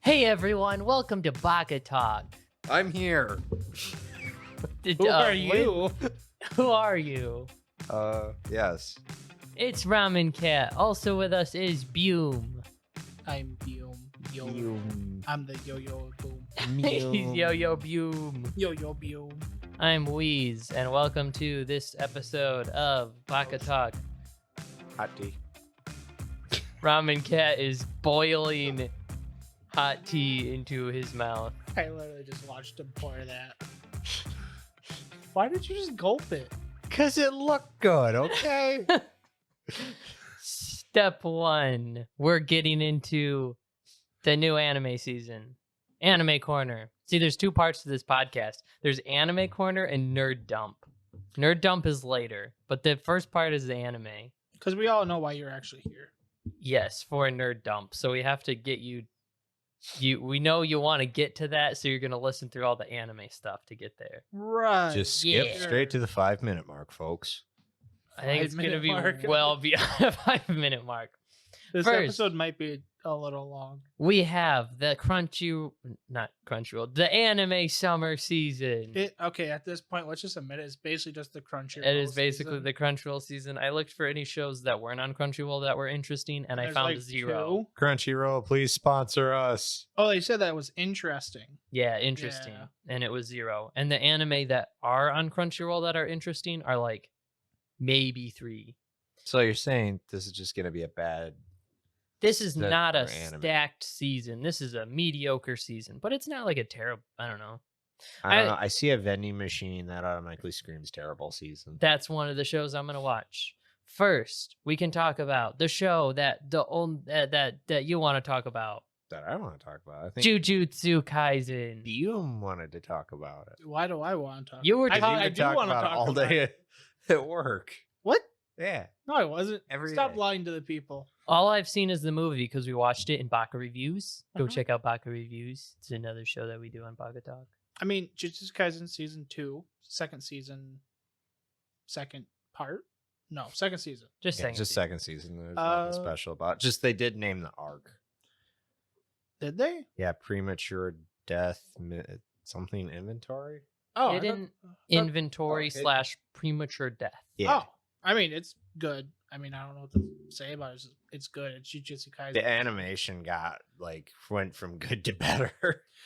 Hey everyone, welcome to Baka-Talk. I'm here. Who are you? Who are you? Yes. It's Ramen Cat. Also with us is Boom. I'm Boom. Yo. Boom. I'm the yo-yo boom. He's Yo-Yo Boom. Yo-yo boom. I'm Wheeze, and welcome to this episode of Baka-Talk. Hot tea. Ramen Cat is boiling hot tea into his mouth. I literally just watched him pour that. Why did you just gulp it? Because it looked good, okay? Step one, we're getting into the new anime season. Anime Corner. See, there's two parts to this podcast. There's Anime Corner and Nerd Dump. Nerd Dump is later, but the first part is the anime. Because we all know why you're actually here. Yes, for a Nerd Dump. So we have to get you. We know you want to get to that, so you're going to listen through all the anime stuff to get there. Right. Just skip Yeah. straight to the 5-minute mark, folks. I think it's going to 5-minute be mark. well beyond a 5-minute mark. This First, episode might be a little long. we have the not Crunchyroll, the anime summer season. Okay, at this point, let's just admit it. It's basically just the Crunchyroll. It is basically season. the Crunchyroll season. I looked for any shows that weren't on Crunchyroll that were interesting, and I There's found like zero. 2. Crunchyroll, please sponsor us. Oh, they said that was interesting. Yeah, interesting. Yeah. And it was 0. And the anime that are on Crunchyroll that are interesting are like maybe 3. So you're saying this is just going to be a bad... This is That not a are anime. stacked season. This is a mediocre season, but it's not like a terrible, I don't know. I don't know. I see a vending machine that automatically screams terrible season. That's one of the shows I'm going to watch. First, we can talk about the show that that you want to talk about. That I want to talk about. I think Jujutsu Kaisen. Boom wanted to talk about it. Why do I want to talk? You were I, talking- I We've do talked want to about talk it all about day it. at work. What? Yeah. No, I wasn't. Every Stop day. lying to the people. All I've seen is the movie because we watched it in Baka Reviews. Go Uh-huh. check out Baka Reviews. It's another show that we do on Baka Talk. I mean, Jujutsu Kaisen season 2, second season, second part. No, second season. Just Yeah, saying. just second season. There's nothing Uh, special about it. Just they did name the arc. Did they? Yeah, premature death, something inventory. Oh, Hidden I thought- inventory okay. / premature death. Yeah, Oh, I mean, it's good. I mean, I don't know what to say about it. It's good. It's Jujutsu Kaisen. the animation went from good to better.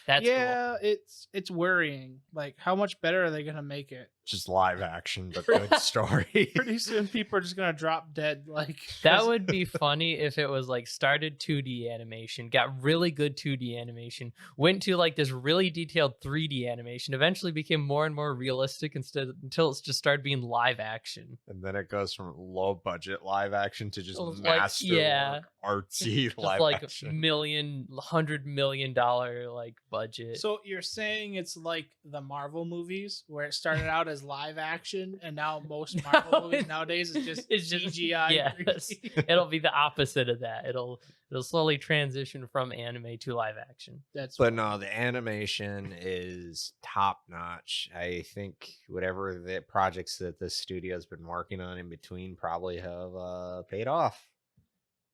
That's yeah, it's worrying. Like, how much better are they gonna make it? Just live action, but good story. Pretty soon, people are just gonna drop dead. Like cool. That would be funny if it was like started 2D animation, got really good 2D animation, went to like this really detailed 3D animation, eventually became more and more realistic until it's just started being live action. And then it goes from low budget live action to just Like, masterwork, yeah. artsy Just live like action. $100 million like budget. So you're saying it's like the Marvel movies where it started out as live action and now most Marvel No, movies it's- nowadays is just it's just- CGI. yes. 3D. It'll be the opposite of that. It'll slowly transition from anime to live action. That's But no, the animation is top notch. I think whatever the projects that the studio's been working on in between probably have paid off.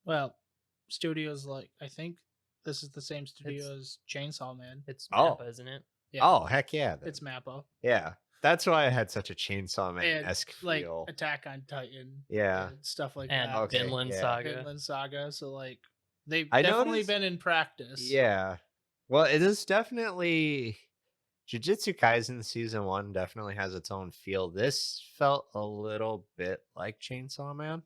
well, studios like I think this is the same studio as Chainsaw Man. It's Oh. Mappa, isn't it? Yeah, Oh, heck yeah. then. it's Mappa. Yeah. That's why I had such a Chainsaw And Man-esque like feel. Attack on Titan. Yeah. and stuff like And that. Okay, Vinland yeah. Saga. Vinland Saga. So like they've I definitely noticed- been in practice. Yeah. Well, it is definitely Jujutsu Kaisen season 1 definitely has its own feel. This felt a little bit like Chainsaw Man.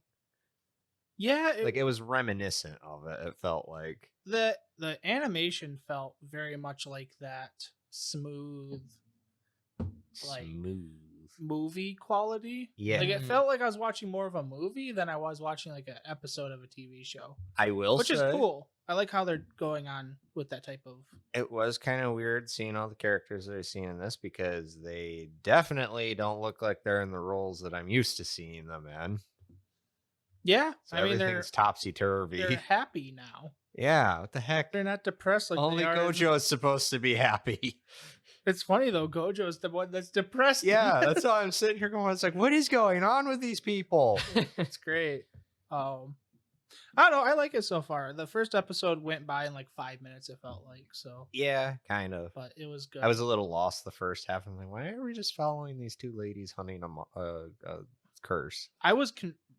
Yeah. Like it was reminiscent of it. It felt like The animation felt very much like that smooth like smooth. movie quality. Yeah. Like it Mhm. felt like I was watching more of a movie than I was watching like an episode of a TV show. I will Which is say, cool. I like how they're going on with that type of it was kind of weird seeing all the characters that I've seen in this because they definitely don't look like they're in the roles that I'm used to seeing them in. Yeah. So I mean everything's topsy they're turvy. happy now. Yeah, what the heck? They're not depressed like Only they are in- Gojo is supposed to be happy. It's funny though, Gojo is the one that's depressed. Yeah, that's why I'm sitting here going, it's like, what is going on with these people? It's great. I don't know. I like it so far. The first episode went by in like 5 minutes. It felt like so, Yeah, kind of. but it was good. I was a little lost the first half. I'm like, why are we just following these two ladies hunting a curse? I was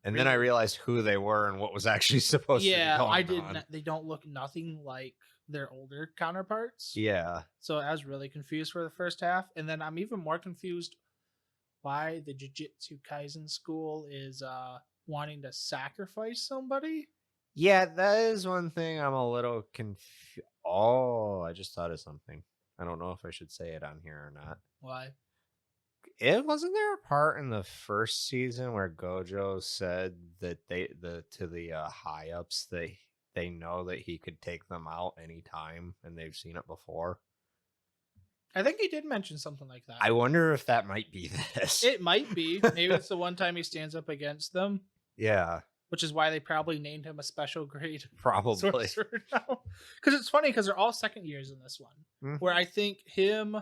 And then I realized who they were and what was actually supposed to be yeah, going I did. on. They don't look nothing like their older counterparts. Yeah. So I was really confused for the first half, and then I'm even more confused why the Jujutsu Kaisen school is wanting to sacrifice somebody. Yeah, that is one thing I'm a little confused. Oh, I just thought of something. I don't know if I should say it on here or not. Why? It wasn't there a part in the first season where Gojo said that to the high ups they know that he could take them out anytime and they've seen it before. I think he did mention something like that. I wonder if that might be this. It might be. Maybe it's the one time he stands up against them, Yeah, which is why they probably named him a special grade probably. sorcerer now. Because it's funny because they're all second years in this one, Mhm. where I think him,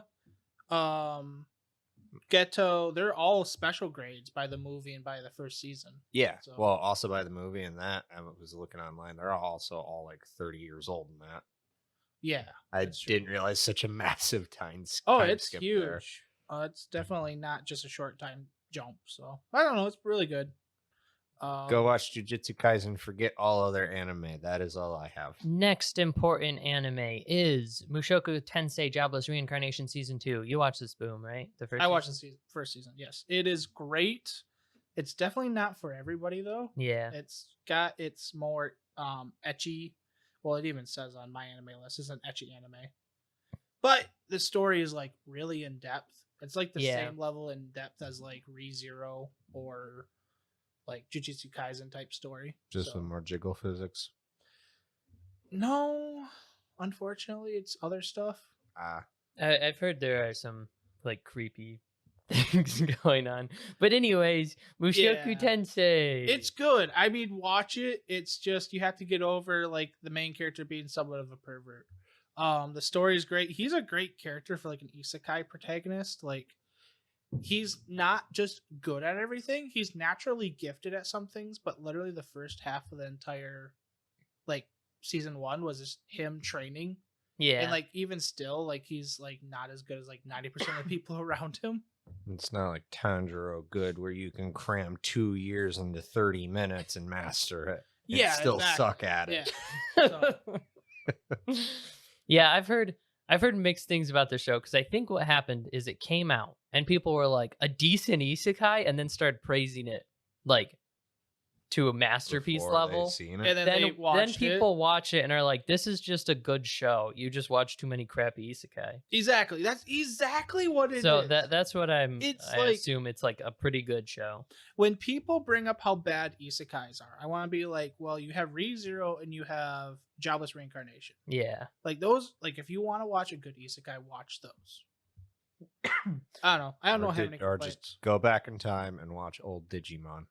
Geto, they're all special grades by the movie and by the first season. Yeah. So- Well, also by the movie and that I was looking online, they're also all like 30 years old in that. Yeah. I That's true. didn't realize such a massive time. Oh, time it's skip huge. there. It's definitely not just a short time jump. So I don't know. It's really good. Go watch Jujutsu Kaisen. Forget all other anime. That is all I have. Next important anime is Mushoku Tensei Jobless Reincarnation Season 2. You watched this, Boom, right? The first I watched season? the first season. Yes, it is great. It's definitely not for everybody though. Yeah. It's more etchy. Well, it even says on my anime list it's an etchy anime. But the story is like really in depth. It's like the Yeah. same level in depth as like ReZero or like Jujutsu Kaisen type story. Just So- with more jiggle physics. No, unfortunately, it's other stuff. I've heard there are some like creepy things going on. But anyways, Mushoku Yeah. Tensei. It's good. I mean, watch it. It's just you have to get over like the main character being somewhat of a pervert. The story is great. He's a great character for like an isekai protagonist. Like he's not just good at everything. He's naturally gifted at some things, but literally the first half of the entire like season 1 was just him training. yeah. And like even still, like he's like not as good as like 90% of the people around him. It's not like Tanjiro Good where you can cram 2 years into 30 minutes and master it. And Yeah, still exactly. suck at it. Yeah. So- Yeah, I've heard mixed things about the show because I think what happened is it came out and people were like a decent isekai and then started praising it like to a masterpiece Before they'd level. seen it. And then they Then watched people watch it and are like, "This is just a good show. You just watch too many crappy isekai." Exactly. That's exactly what it is. So that's what I like- assume it's like a pretty good show. When people bring up how bad isekais are, I want to be like, well, you have ReZero and you have Jobless Reincarnation. Yeah. Like those, like if you want to watch a good isekai, watch those. I don't know. I don't Or have any or complaints. just go back in time and watch old Digimon.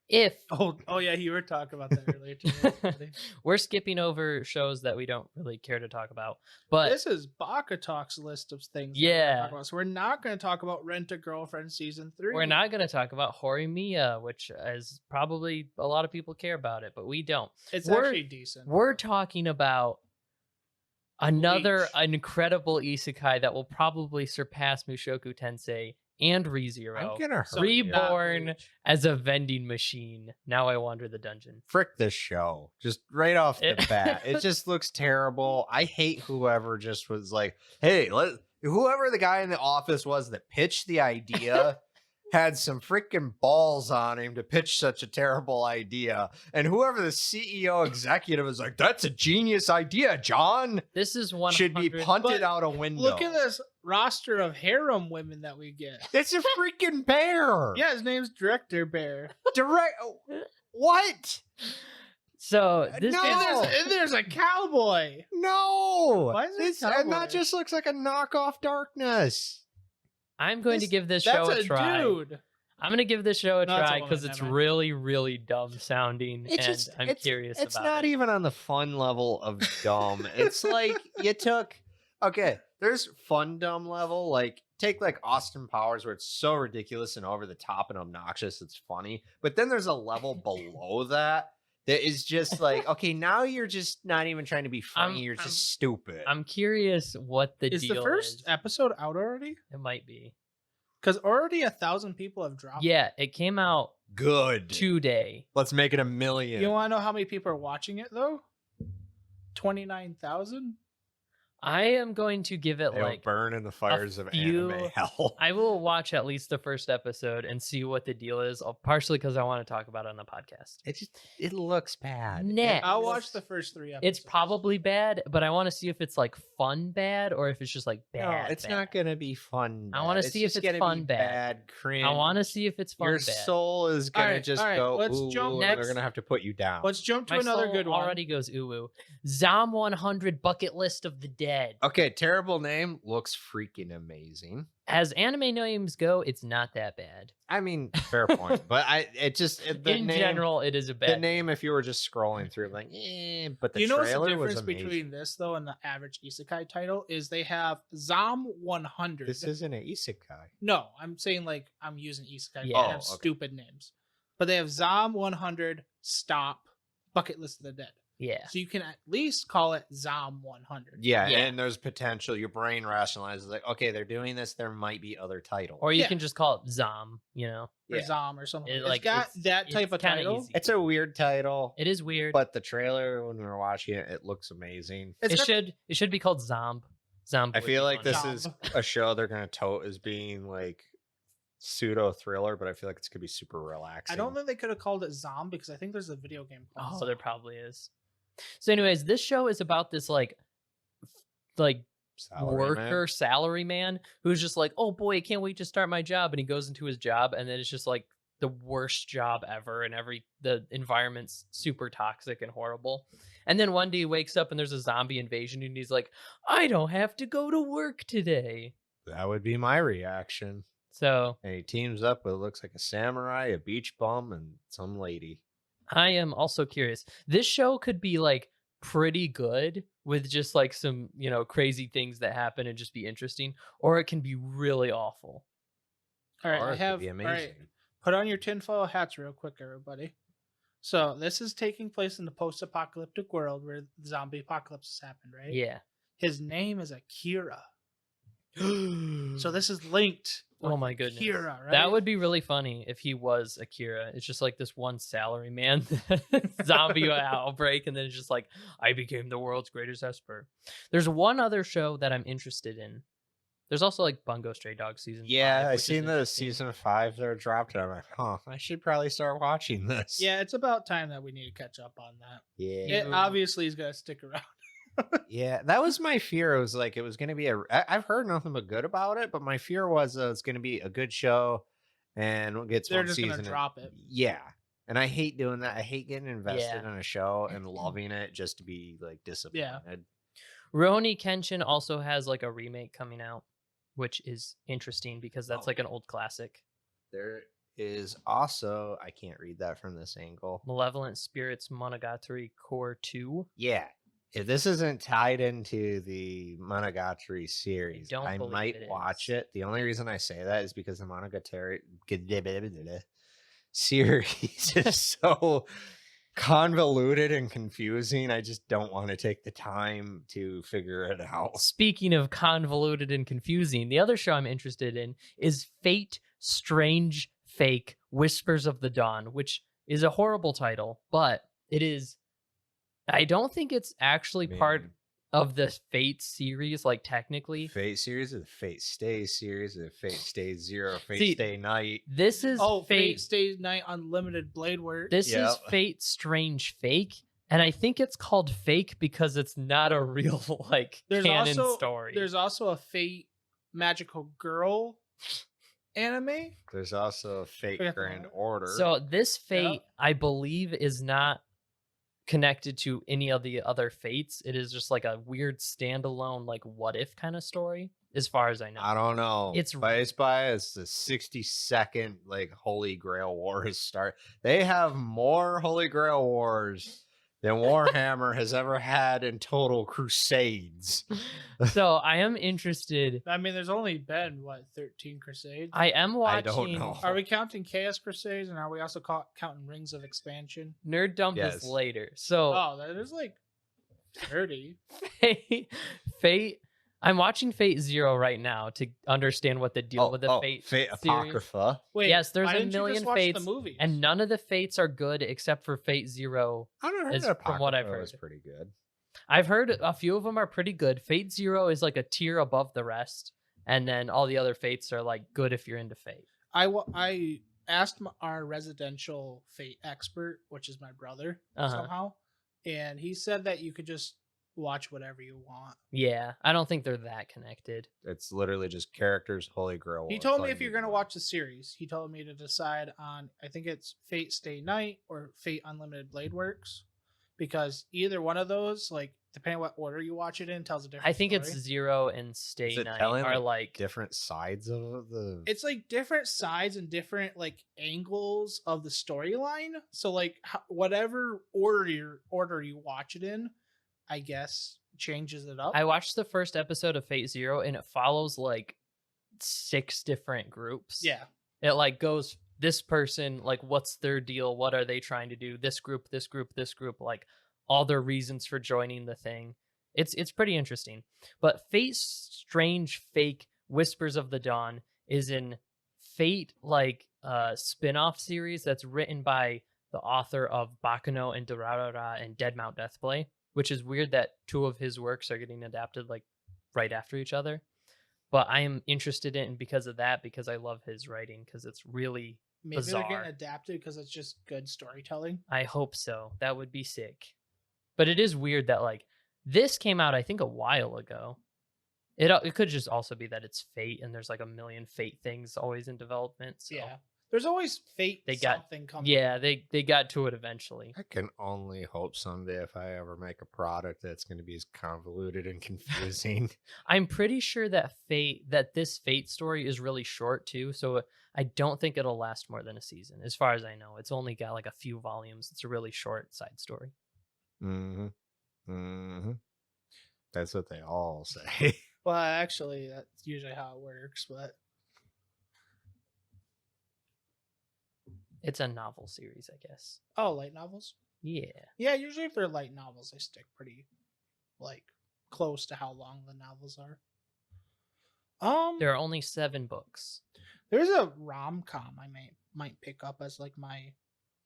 If Oh yeah, you were talking about that earlier too. buddy. we're skipping over shows that we don't really care to talk about, but This is Baka-Talk's list of things. that we're gonna Yeah. talk about. So we're not going to talk about Rent a Girlfriend season 3. we're not going to talk about Horimiya, which is probably a lot of people care about it, but we don't. It's we're- actually decent. We're talking about another Bleach. incredible isekai that will probably surpass Mushoku Tensei and ReZero. I'm gonna hurt So you. not Reborn Bleach. as a vending machine. Now I wander the dungeon. Frick this show. Just right off the It- bat. It just looks terrible. I hate whoever just was like, hey, whoever the guy in the office was that pitched the idea had some freaking balls on him to pitch such a terrible idea. And whoever the CEO executive is like, that's a genius idea, John. This is 100. Should be punted But out a window. Look at this roster of harem women that we get. It's a freaking bear. Yeah, his name's Director Bear. Direct. What? So this No. is And there's a cowboy. No. Why is it a And that cowboy? just looks like a knockoff Darkness. I'm going to This- give this show That's a try. dude. I'm going to give this show a No, that's a try woman, because it's never mind. really, really dumb sounding, and I'm curious It's about not it. even on the fun level of dumb. It's like you took there's fun dumb level, like take like Austin Powers where it's so ridiculous and over the top and obnoxious it's funny. But then there's a level below that that is just like, okay, now you're just not even trying to be funny. You're I'm- just stupid. I'm curious what the Is deal the first is. episode out already? It might be. Because already 1,000 people have dropped. Yeah, it came out Good. today. Let's make it 1 million. You want to know how many people are watching it though? 29,000. I am going to give it They'll like burn in the fires of few- anime hell. I will watch at least the first episode and see what the deal is. Partially because I want to talk about it on the podcast. It looks bad. Nah. I'll watch the first 3 episodes. It's probably bad, but I want to see if it's like fun bad or if it's just like No, bad. it's bad. not gonna be fun. I wanna bad. see if just it's gonna fun be bad. cringe. I want to see if it's fun Your bad. soul is gonna Alright, just alright, go. let's Ooh, jump ooh, and next. they're gonna have to put you down. Let's jump to My another soul good one. already goes ooh ooh. Zom 100 bucket list of the dead. Okay, terrible name looks freaking amazing. As anime names go, it's not that bad. I mean, fair point, but the In name, general, it is a bad the name. If you were just scrolling through, like, but the You know what's the trailer was difference amazing. between this though and the average isekai title is they have Zom 100. This isn't an isekai. No, I'm saying like I'm using isekai. Yeah. Yeah, Oh, have okay. stupid names, but they have Zom 100 stop bucket list of the dead. Yeah. So you can at least call it Zom 100. Yeah, Yeah. and there's potential. Your brain rationalizes like, okay, they're doing this. There might be other titles. Or you Yeah. can just call it Zom, Or Yeah. Zom or something. It, It's like, got it's- that type it's of kinda title. easy. It's a weird title, It is weird. but the trailer when we were watching it, it looks amazing. It's it got- should be called Zomb. Zomb. I would feel be like funny. this Job. is a show they're gonna tote as being like pseudo thriller, but I feel like it's gonna be super relaxing. I don't think they could have called it Zom because I think there's a video game called Oh, Zom. there probably is. So, anyways, this show is about this like worker salary man who's just like, oh boy, I can't wait to start my job, and he goes into his job, and then it's just like the worst job ever, and the environment's super toxic and horrible. And then one day he wakes up and there's a zombie invasion, and he's like, I don't have to go to work today. That would be my reaction. So And he teams up with looks like a samurai, a beach bum, and some lady. I am also curious. This show could be like pretty good with just like some, crazy things that happen and just be interesting, or it can be really awful. All right, Or I it could have. be All right, amazing. put on your tinfoil hats real quick, everybody. So this is taking place in the post-apocalyptic world where the zombie apocalypse has happened, right? Yeah. His name is Akira. So this is linked. Oh with my goodness. Akira, right? That would be really funny if he was Akira. It's just like this one salary man zombie outbreak, and then it's just like, I became the world's greatest esper. There's one other show that I'm interested in. There's also like Bungo Stray Dogs season. Yeah, 5, I which is seen the interesting. season 5 that dropped, and I'm like, huh, I should probably start watching this. Yeah, it's about time that we need to catch up on that. Yeah. It obviously is gonna stick around. Yeah, that was my fear. It was like it was going to be I've heard nothing but good about it, but my fear was it's going to be a good show, and it gets They're one just season. gonna drop it. Yeah, and I hate doing that. I hate getting invested Yeah. in a show and loving it just to be like disappointed. Rurouni Kenshin also has like a remake coming out, which is interesting because that's Oh. like an old classic. There is also I can't read that from this angle. Malevolent Spirits Monogatari Core 2. Yeah. If this isn't tied into the Monogatari series, don't I believe might it watch is. it. The only reason I say that is because the Monogatari series is so convoluted and confusing. I just don't want to take the time to figure it out. Speaking of convoluted and confusing, the other show I'm interested in is Fate Strange Fake Whispers of the Dawn, which is a horrible title, but it is. I don't think it's actually part Man. of the Fate series, like technically. Fate series or the Fate Stay series or the Fate Stay Zero, Fate See, Stay Night. This is Oh, Fate Fate. Stay Night Unlimited Blade Work. This is Yep. Fate Strange Fake, and I think it's called Fake because it's not a real like canon story. There's also a Fate Magical Girl anime. There's also a Fate Forgot the Grand one. Order. So this Fate, I believe, is not connected to any of the other Fates. It is just like a weird standalone, like what if kind of story, as far as I know. I don't know. It's- It's the 60-second like Holy Grail Wars start. They have more Holy Grail Wars than Warhammer has ever had in total crusades. So I am interested. I mean, there's only been 13 Crusades. I am I don't watching. know. Are we counting Chaos Crusades, and are we also counting Rings of Expansion? Nerd Dump Yes. is later. So Oh, there's like 30. Fate. I'm watching Fate Zero right now to understand what the deal with the Fate series. Apocrypha. Wait, Yes, there's why a didn't you million just watch Fates, the movies? and none of the Fates are good except for Fate Zero. I don't Is know. from what I've was heard. pretty good. I've heard a few of them are pretty good. Fate Zero is like a tier above the rest, and then all the other Fates are like good if you're into Fate. I asked our residential Fate expert, which is my brother, somehow, and he said that you could just watch whatever you want. Yeah, I don't think they're that connected. It's literally just characters, Holy Grail. He told me if you're going to watch the series, he told me to decide on, I think it's Fate Stay Night or Fate Unlimited Blade Works, because either one of those, like, depending on what order you watch it in, tells a different I think story. it's Zero and Stay Is it Night telling, are like, like different sides of the. It's like different sides and different like angles of the storyline. So like whatever order you watch it in, I guess changes it up. I watched the first episode of Fate Zero and it follows like 6 different groups. Yeah. It like goes this person, like what's their deal? What are they trying to do? This group, this group, this group, like all their reasons for joining the thing. It's pretty interesting. But Fate's Strange Fake Whispers of the Dawn is an Fate like spin-off series that's written by the author of Bakano and Durarara and Dead Mount Deathplay, which is weird that 2 of his works are getting adapted like right after each other. But I am interested in it because of that, because I love his writing, because it's really Maybe bizarre. they're getting adapted because it's just good storytelling. I hope so. That would be sick. But it is weird that like this came out, I think, a while ago. It could just also be that it's Fate and there's like a million Fate things always in development. So. Yeah. There's always Fate They got- something coming. Yeah, they got to it eventually. I can only hope someday if I ever make a product that's going to be as convoluted and confusing. I'm pretty sure that this Fate story is really short too, so I don't think it'll last more than a season. As far as I know, it's only got like a few volumes. It's a really short side story. Mm-hmm. Mm-hmm. That's what they all say. Well, actually, that's usually how it works. But It's a novel series, I guess. oh, light novels. Yeah. Yeah, usually if they're light novels, they stick pretty like close to how long the novels are. There are only 7 books. There's a rom-com I might pick up as like my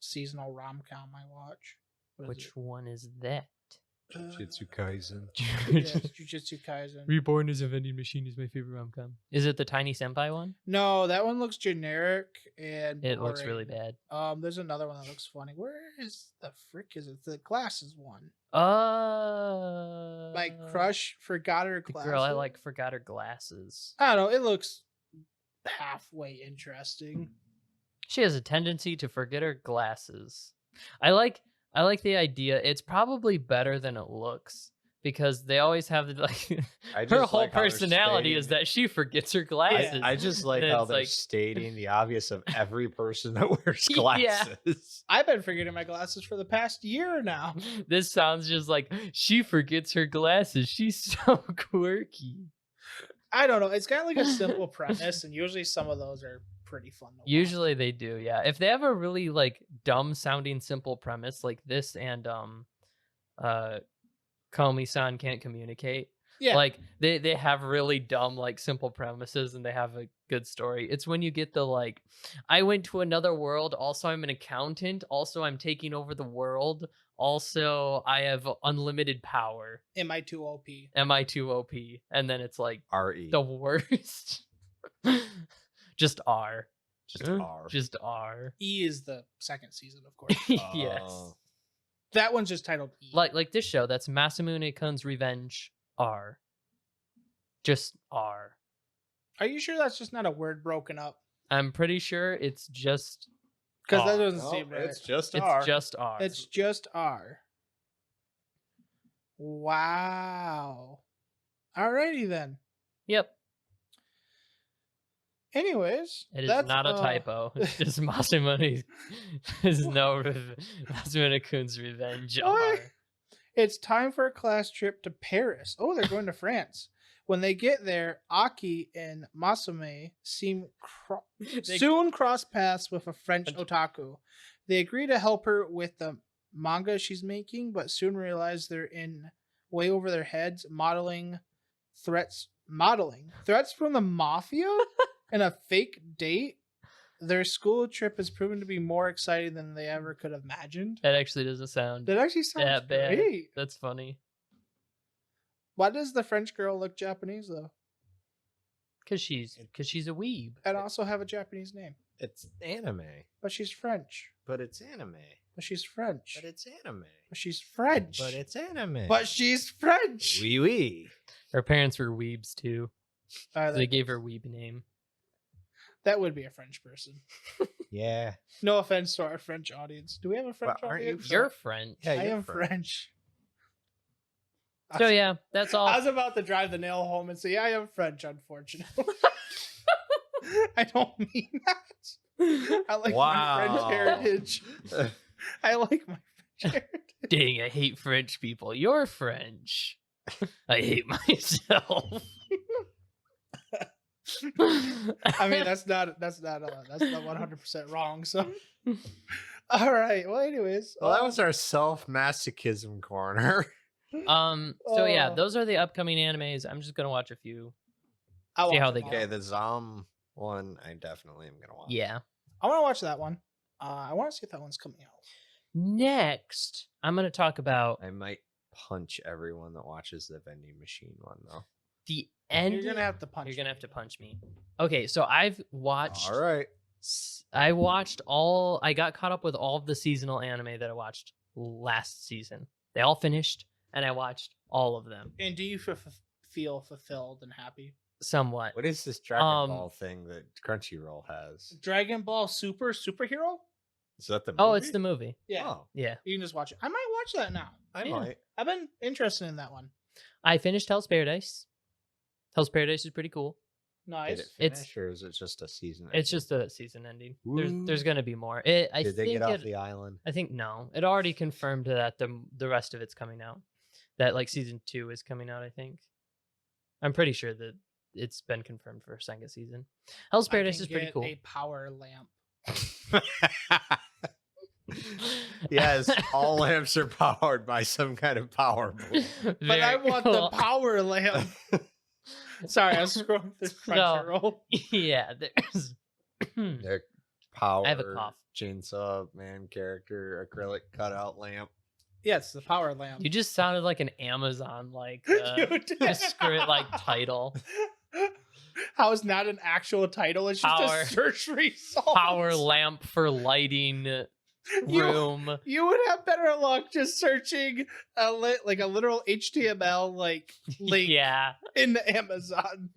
seasonal rom-com I watch. What is Which one is that? Jujutsu Kaisen. it? Yeah, it's Jujutsu Kaisen. Reborn as a Vending Machine is my favorite rom-com. Is it the Tiny Senpai one? No, that one looks generic and It looks boring. really bad. There's another one that looks funny. Where is the frick is it? The glasses one. My crush forgot her The glasses. girl I like forgot her glasses. I don't know. It looks halfway interesting. She has a tendency to forget her glasses. I like the idea. It's probably better than it looks because they always have the like I her just whole like how they're personality is stating- that she forgets her glasses. I just like And how it's they're like- stating the obvious of every person that wears Yeah. glasses. I've been forgetting my glasses for the past year now. This sounds just like she forgets her glasses. She's so quirky. I don't know. It's got like a simple premise, and usually some of those are pretty fun to watch. Usually they do, yeah. If they have a really like dumb sounding simple premise like this and Komi-san can't communicate. Yeah. Like they have really dumb like simple premises and they have a good story. It's when you get the like I went to another world, also I'm an accountant, also I'm taking over the world, also I have unlimited power. Am I too OP? Am I too OP? And then it's like R.E. the worst. Just R. Just R. Just R. E is the second season, of course. Yes. That one's just titled E. Like this show, that's Masamune-kun's Revenge R. Just R. Are you sure that's just not a word broken up? I'm pretty sure it's just Because that R. doesn't seem right. It's just it's R. just R. It's just R. Wow. Alrighty then. Yep. Anyways, It is that's, not a typo. It's just Masamune is Masamune-kun's revenge Oh, are. It's time for a class trip to Paris. Oh, they're going to France. When they get there, Aki and Masame soon cross paths with a French otaku. They agree to help her with the manga she's making, but soon realize they're in way over their heads, modeling threats from the mafia and a fake date. Their school trip has proven to be more exciting than they ever could have imagined. That actually doesn't sound That actually sounds that bad. great. That's funny. Why does the French girl look Japanese though? Cause she's a weeb. And also have a Japanese name. It's anime, But she's French. but it's anime. But she's French. But it's anime. But she's French. But it's anime. But she's French. Wee wee. Her parents were weebs too. Uh, So they gave her weeb name. that would be a French person. Yeah. No offense to our French audience. Do we have a French Well, aren't you audience? You're French. Yeah, I you're am French. So yeah, that's all. I was about to drive the nail home and say, I am French, unfortunately. I don't mean that. I like my French Wow. heritage. I like my French heritage. Dang, I hate French people. You're French. I hate myself. I mean, that's not 100% wrong. So, all right. Well, anyways, Well, that was our self-masochism corner. So yeah, those are the upcoming animes. I'm just gonna watch a few. I'll see how watch they them go. all. Okay, the Zom one, I definitely am gonna watch. Yeah. I want to watch that one. I want to see if that one's coming out. Next, I'm gonna talk about I might punch everyone that watches the vending machine one though. the end. You're gonna have to punch. You're gonna me. have to punch me. Okay, so I've watched. All right. I watched all. I got caught up with all of the seasonal anime that I watched last season. They all finished, and I watched all of them And do you feel fulfilled and happy? somewhat. What is this Dragon Um, Ball thing that Crunchyroll has? Dragon Ball superhero? Is that the movie? Oh, it's the movie. Yeah, Oh, Yeah, you can just watch it. I might watch that now. I Yeah. might. I've been interested in that one. I finished Hell's Paradise. Hell's Paradise is pretty cool. Did Nice. it It's- finish or is it just a season? It's ending? just a season ending. Woo. There's gonna be more. I Did think they get off it, the island? I think no. It already confirmed that the rest of it's coming out. That like season 2 is coming out. I think. I'm pretty sure that it's been confirmed for a second season. Hell's I Paradise can is pretty get cool. A power lamp. Yes, all lamps are powered by some kind of power. Board. But I want the power lamp. Sorry, I was scrolling through Crunchyroll. Yeah, there's. Their power. I have a cough. Chainsaw man character acrylic cutout lamp. Yes, the power lamp. You just sounded like an Amazon like You did. script like title. How is not an actual title? It's just Power- a search result. Power lamp for lighting room. You would have better luck just searching a literal HTML link Yeah. in the Amazon.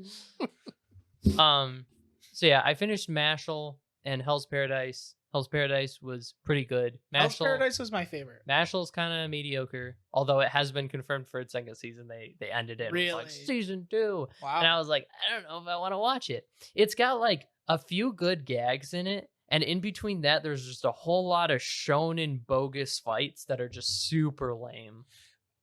So yeah, I finished Mashal and Hell's Paradise. Hell's Paradise was pretty good. Hell's Paradise was my favorite. Mashal's kind of mediocre, although it has been confirmed for its second season. They ended it with like Really? season 2. Wow. And I was like, I don't know if I want to watch it. It's got like a few good gags in it. And in between that, there's just a whole lot of shonen bogus fights that are just super lame.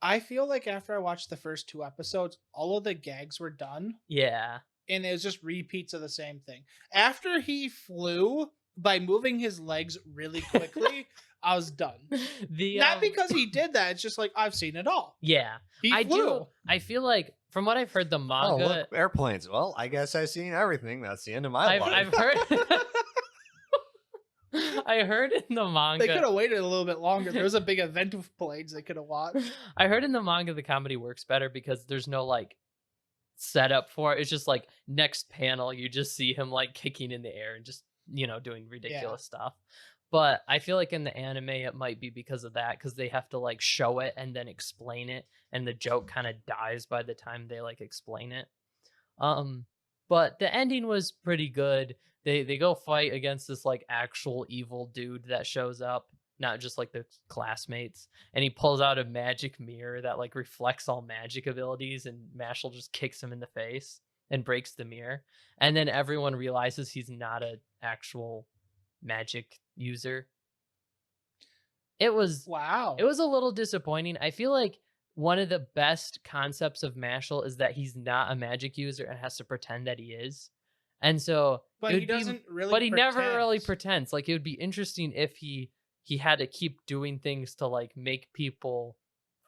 I feel like after I watched the first 2 episodes, all of the gags were done. Yeah. And it was just repeats of the same thing. After he flew by moving his legs really quickly, I was done. Not because he did that. It's just like I've seen it all. Yeah. He I flew. do. I feel like from what I've heard, the Oh, manga. look, airplanes. Well, I guess I've seen everything. That's the end of my life. I've heard. I heard in the manga. They could have waited a little bit longer. There was a big event of planes they could have watched. I heard in the manga the comedy works better because there's no like setup for it. It's just like next panel, you just see him like kicking in the air and just doing ridiculous stuff. But I feel like in the anime it might be because of that, because they have to like show it and then explain it, and the joke kind of dies by the time they like explain it. But the ending was pretty good. They go fight against this like actual evil dude that shows up, not just like the classmates, and he pulls out a magic mirror that like reflects all magic abilities, and Mashal just kicks him in the face. and breaks the mirror. And then everyone realizes he's not an actual magic user. It was Wow. a little disappointing. I feel like one of the best concepts of Mashal is that he's not a magic user and has to pretend that he is. And so But it he would be- doesn't really. but he never really pretend. pretends. Like, it would be interesting if he had to keep doing things to like make people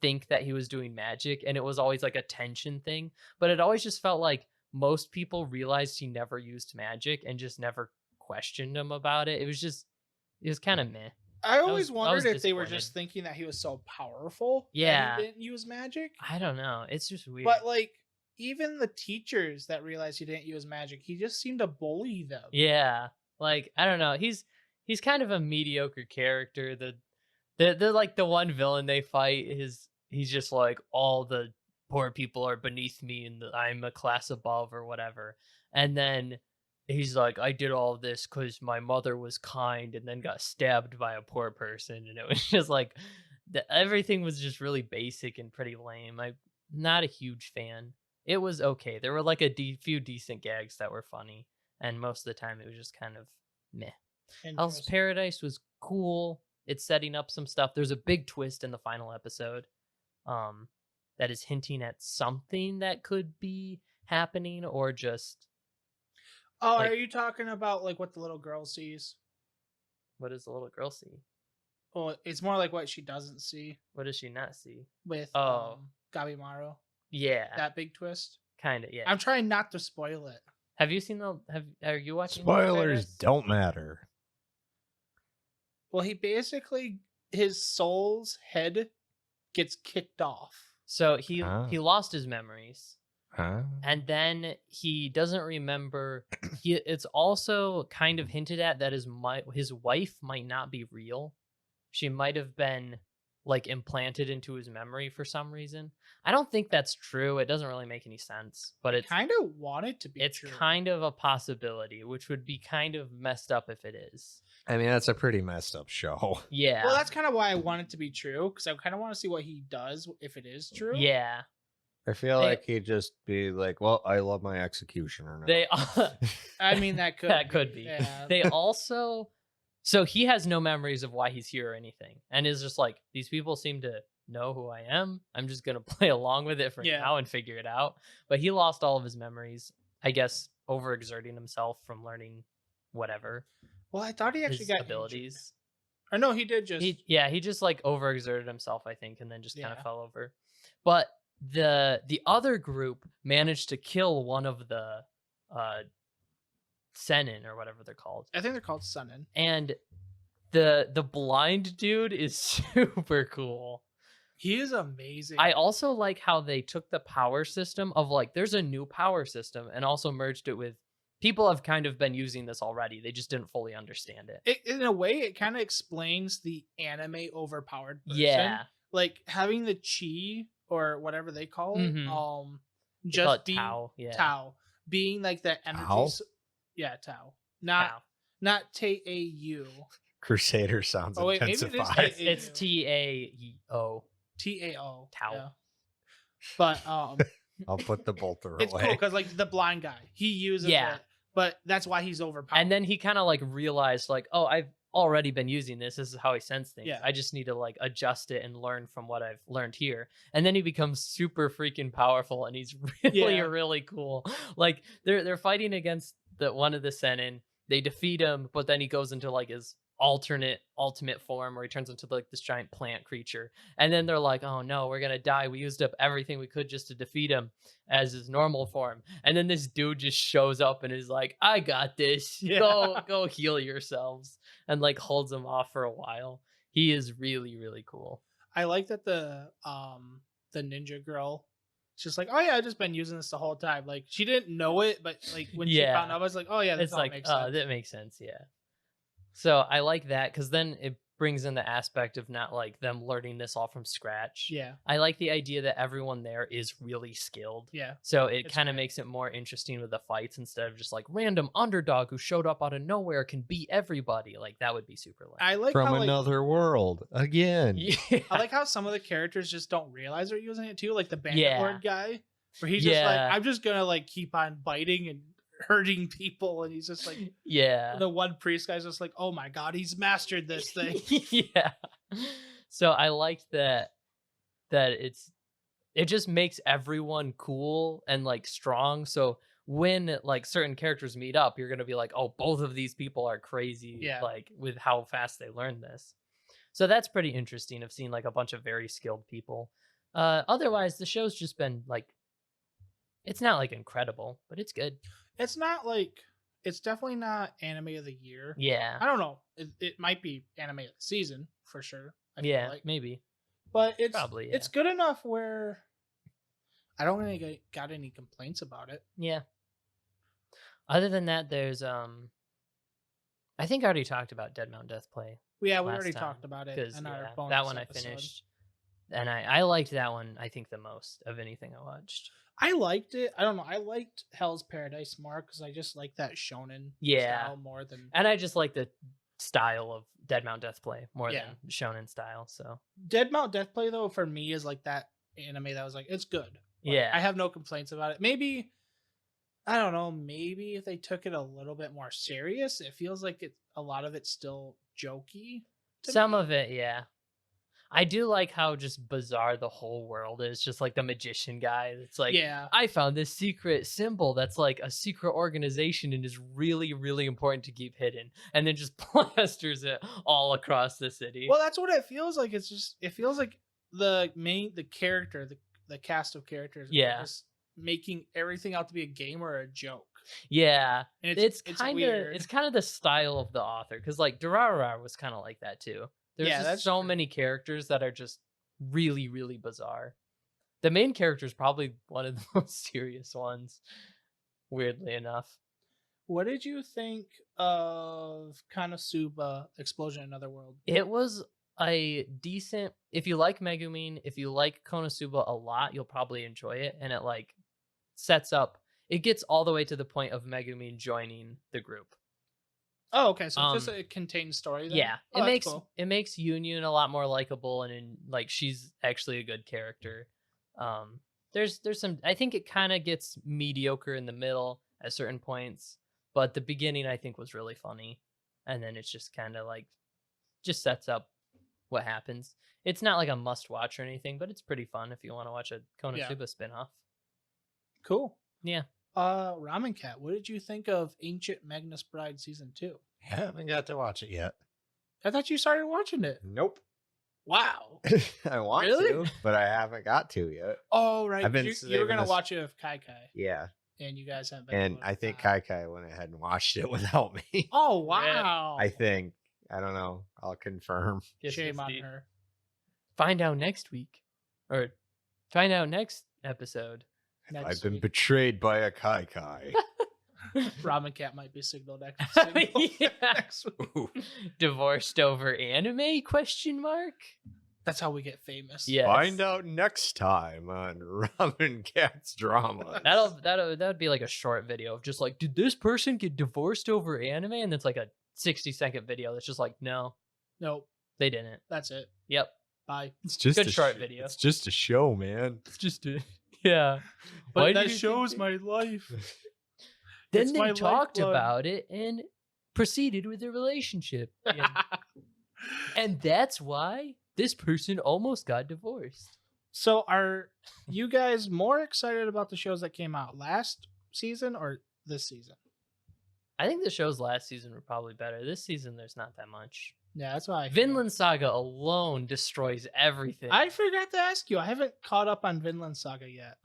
think that he was doing magic, and it was always like a tension thing. But it always just felt like most people realized he never used magic and just never questioned him about it. It was kind of meh. I always was wondered if they were disappointed. just thinking that he was so powerful. Yeah. That he didn't use magic. I don't know. It's just weird. But like, even the teachers that realized he didn't use magic, he just seemed to bully them. yeah, like, I don't know. He's kind of a mediocre character. The like the one villain they fight he's just like, all the poor people are beneath me and I'm a class above or whatever. And then he's like, I did all this because my mother was kind and then got stabbed by a poor person. And it was just like, everything was just really basic and pretty lame. I'm not a huge fan. It was okay. There were like a few decent gags that were funny. And most of the time it was just kind of meh. Hell's Interesting. Paradise was cool. It's setting up some stuff. There's a big twist in the final episode that is hinting at something that could be happening, or just, Oh, like- are you talking about like what the little girl sees? what does the little girl see? Well, it's more like what she doesn't see What does she not see? with Oh. Gabimaru. Yeah, That big twist. kind of. Yeah. I'm trying not to spoil it. Have you seen are you watching Hell's Spoilers Paradise? don't matter. Well, he basically, his soul's head gets kicked off. So he Ah. he lost his memories. Huh? And then he doesn't remember. It's also kind of hinted at that his wife might not be real. She might have been like implanted into his memory for some reason. I don't think that's true. It doesn't really make any sense, but it's Kind of want it to be it's true. kind of a possibility, which would be kind of messed up if it is. I mean, that's a pretty messed up show. Yeah. Well, that's kind of why I want it to be true, because I kind of want to see what he does if it is true. yeah. I feel They- like he'd just be like, well, I love my executioner now. They I mean, that could that could be. Yeah. They also, so he has no memories of why he's here or anything, and is just like, these people seem to know who I am. I'm just gonna play along with it for Yeah. now and figure it out. But he lost all of his memories, I guess, overexerting himself from learning whatever Well, I thought he actually his got injured. abilities. Or no, he did just. He just like overexerted himself, I think, and then just kind Yeah. of fell over. But the other group managed to kill one of the Senin, or whatever they're called. I think they're called Sunin. And the blind dude is super cool. He is amazing. I also like how they took the power system of like, there's a new power system, and also merged it with, people have kind of been using this already. They just didn't fully understand it. In a way, it kind of explains the anime overpowered person. Yeah. Like having the chi or whatever they call it. Mhm. They call Just it being Tao. Yeah. Tao. Being like the energy. Tao? Yeah, Tao. Not Tao. not T-A-U. Crusader sounds Oh, wait, maybe it is intensified. T-A-U. It's T-A-O. T-A-O. Tao. Yeah. But I'll put the bolter it's away. cool because like the blind guy, he uses Yeah. it, but that's why he's overpowered. And then he kind of like realized like, oh, I've already been using this. This is how I sense things. Yeah. I just need to like adjust it and learn from what I've learned here. And then he becomes super freaking powerful, and he's really, Yeah. really cool. Like they're fighting against one of the Senin. They defeat him, but then he goes into like his ultimate form, where he turns into like this giant plant creature. And then they're like, oh no, we're gonna die. We used up everything we could just to defeat him as his normal form. And then this dude just shows up and is like, I got this. Yeah. Go heal yourselves. And like holds him off for a while. He is really, really cool. I like that the ninja girl, she's like, oh yeah, I've just been using this the whole time. Like she didn't know it, but like when she Yeah. found out, I was like, oh yeah, this It's all like, makes sense. that makes sense, yeah. So I like that, because then it brings in the aspect of not like them learning this all from scratch. Yeah, I like the idea that everyone there is really skilled. yeah. So it It's kind of great. makes it more interesting with the fights, instead of just like random underdog who showed up out of nowhere can beat everybody. Like that would be super lame. I like From how like, another world again. Yeah. I like how some of the characters just don't realize they're using it too, like the bandit Yeah. lord guy. where he's just like, Yeah. I'm just gonna like keep on biting and hurting people, and he's just like, Yeah. the one priest guy's just like, oh my god, he's mastered this thing. Yeah. So I liked that it just makes everyone cool and like strong. So when like certain characters meet up, you're gonna be like, oh, both of these people are crazy, Yeah. like with how fast they learn this. So that's pretty interesting of seeing like a bunch of very skilled people. Otherwise, the show's just been like, it's not like incredible, but it's good. It's not like, it's definitely not anime of the year. Yeah. I don't know. It might be anime of the season for sure. I feel Yeah, like. maybe. But it's Probably, it's good enough where I don't really got any complaints about it. Yeah. Other than that, there's I think I already talked about Dead Mount Death Play. Yeah, we last already time, talked about it because in our bonus that one episode. I finished, and I liked that one. I think the most of anything I watched. I liked it. I don't know. I liked Hell's Paradise more because I just like that shonen Yeah. style more than And I just like the style of Dead Mount Death Play more Yeah. than shonen style. So Dead Mount Death Play though. For me, is like that anime that was like, it's good. Like, yeah, I have no complaints about it. Maybe I don't know. Maybe if they took it a little bit more serious, it feels like a lot of it's still jokey. to some me. of it, yeah. I do like how just bizarre the whole world is. Just like the magician guy. It's like, yeah. I found this secret symbol that's like a secret organization and is really, really important to keep hidden. And then just plasters it all across the city. Well, that's what it feels like. It feels like the character, the cast of characters, are Yeah. just making everything out to be a game or a joke. Yeah. And It's kind weird. of the style of the author. Because like Durarara was kind of like that too. There's Yeah, just that's so true. many characters that are just really, really bizarre. The main character is probably one of the most serious ones, weirdly enough. What did you think of Konosuba Explosion in Another World? It was a decent. If you like Megumin, if you like Konosuba a lot, you'll probably enjoy it. And it like sets up. It gets all the way to the point of Megumin joining the group. Oh, okay. So it's just Um, a contained story. Then? Yeah, Oh, that's cool. it makes Union a lot more likable, and like she's actually a good character. There's some. I think it kind of gets mediocre in the middle at certain points, but the beginning I think was really funny, and then it's just kind of like just sets up what happens. It's not like a must watch or anything, but it's pretty fun if you want to watch a Konosuba spinoff. Cool. Yeah. Ramen Cat, what did you think of Ancient Magnus Bride season 2? Haven't got to watch it yet. I thought you started watching it. Nope. Wow. I want Really? to, but I haven't got to yet. Oh, right. I've been You were saving gonna this- watch it with Kai Kai, Yeah, and you guys haven't been. and able I to think stop. Kai Kai went ahead and watched it without me. Oh wow! I think. I don't know. I'll confirm. Yes, Shame yes, on Steve. her. Find out next week, or find out next episode. Next I've been week. betrayed by a Kai Kai. Ramen Cat might be signaled next. signaled Yeah. next week. Ooh. Divorced over anime? Question mark. That's how we get famous. Yes. Find out next time on Ramen Cat's Drama. That would be like a short video of just like, did this person get divorced over anime? And it's like a 60-second video that's just like, no, Nope. they didn't. That's it. Yep. Bye. It's just Good a short video. It's just a show, man. It's just yeah. But Why that do you shows think my life. Then It's they my talked lifeblood. about it and proceeded with their relationship. And that's why this person almost got divorced. So, are you guys more excited about the shows that came out last season or this season? I think the shows last season were probably better. This season, there's not that much. Yeah, that's why. Vinland Saga alone destroys everything. I forgot to ask you. I haven't caught up on Vinland Saga yet.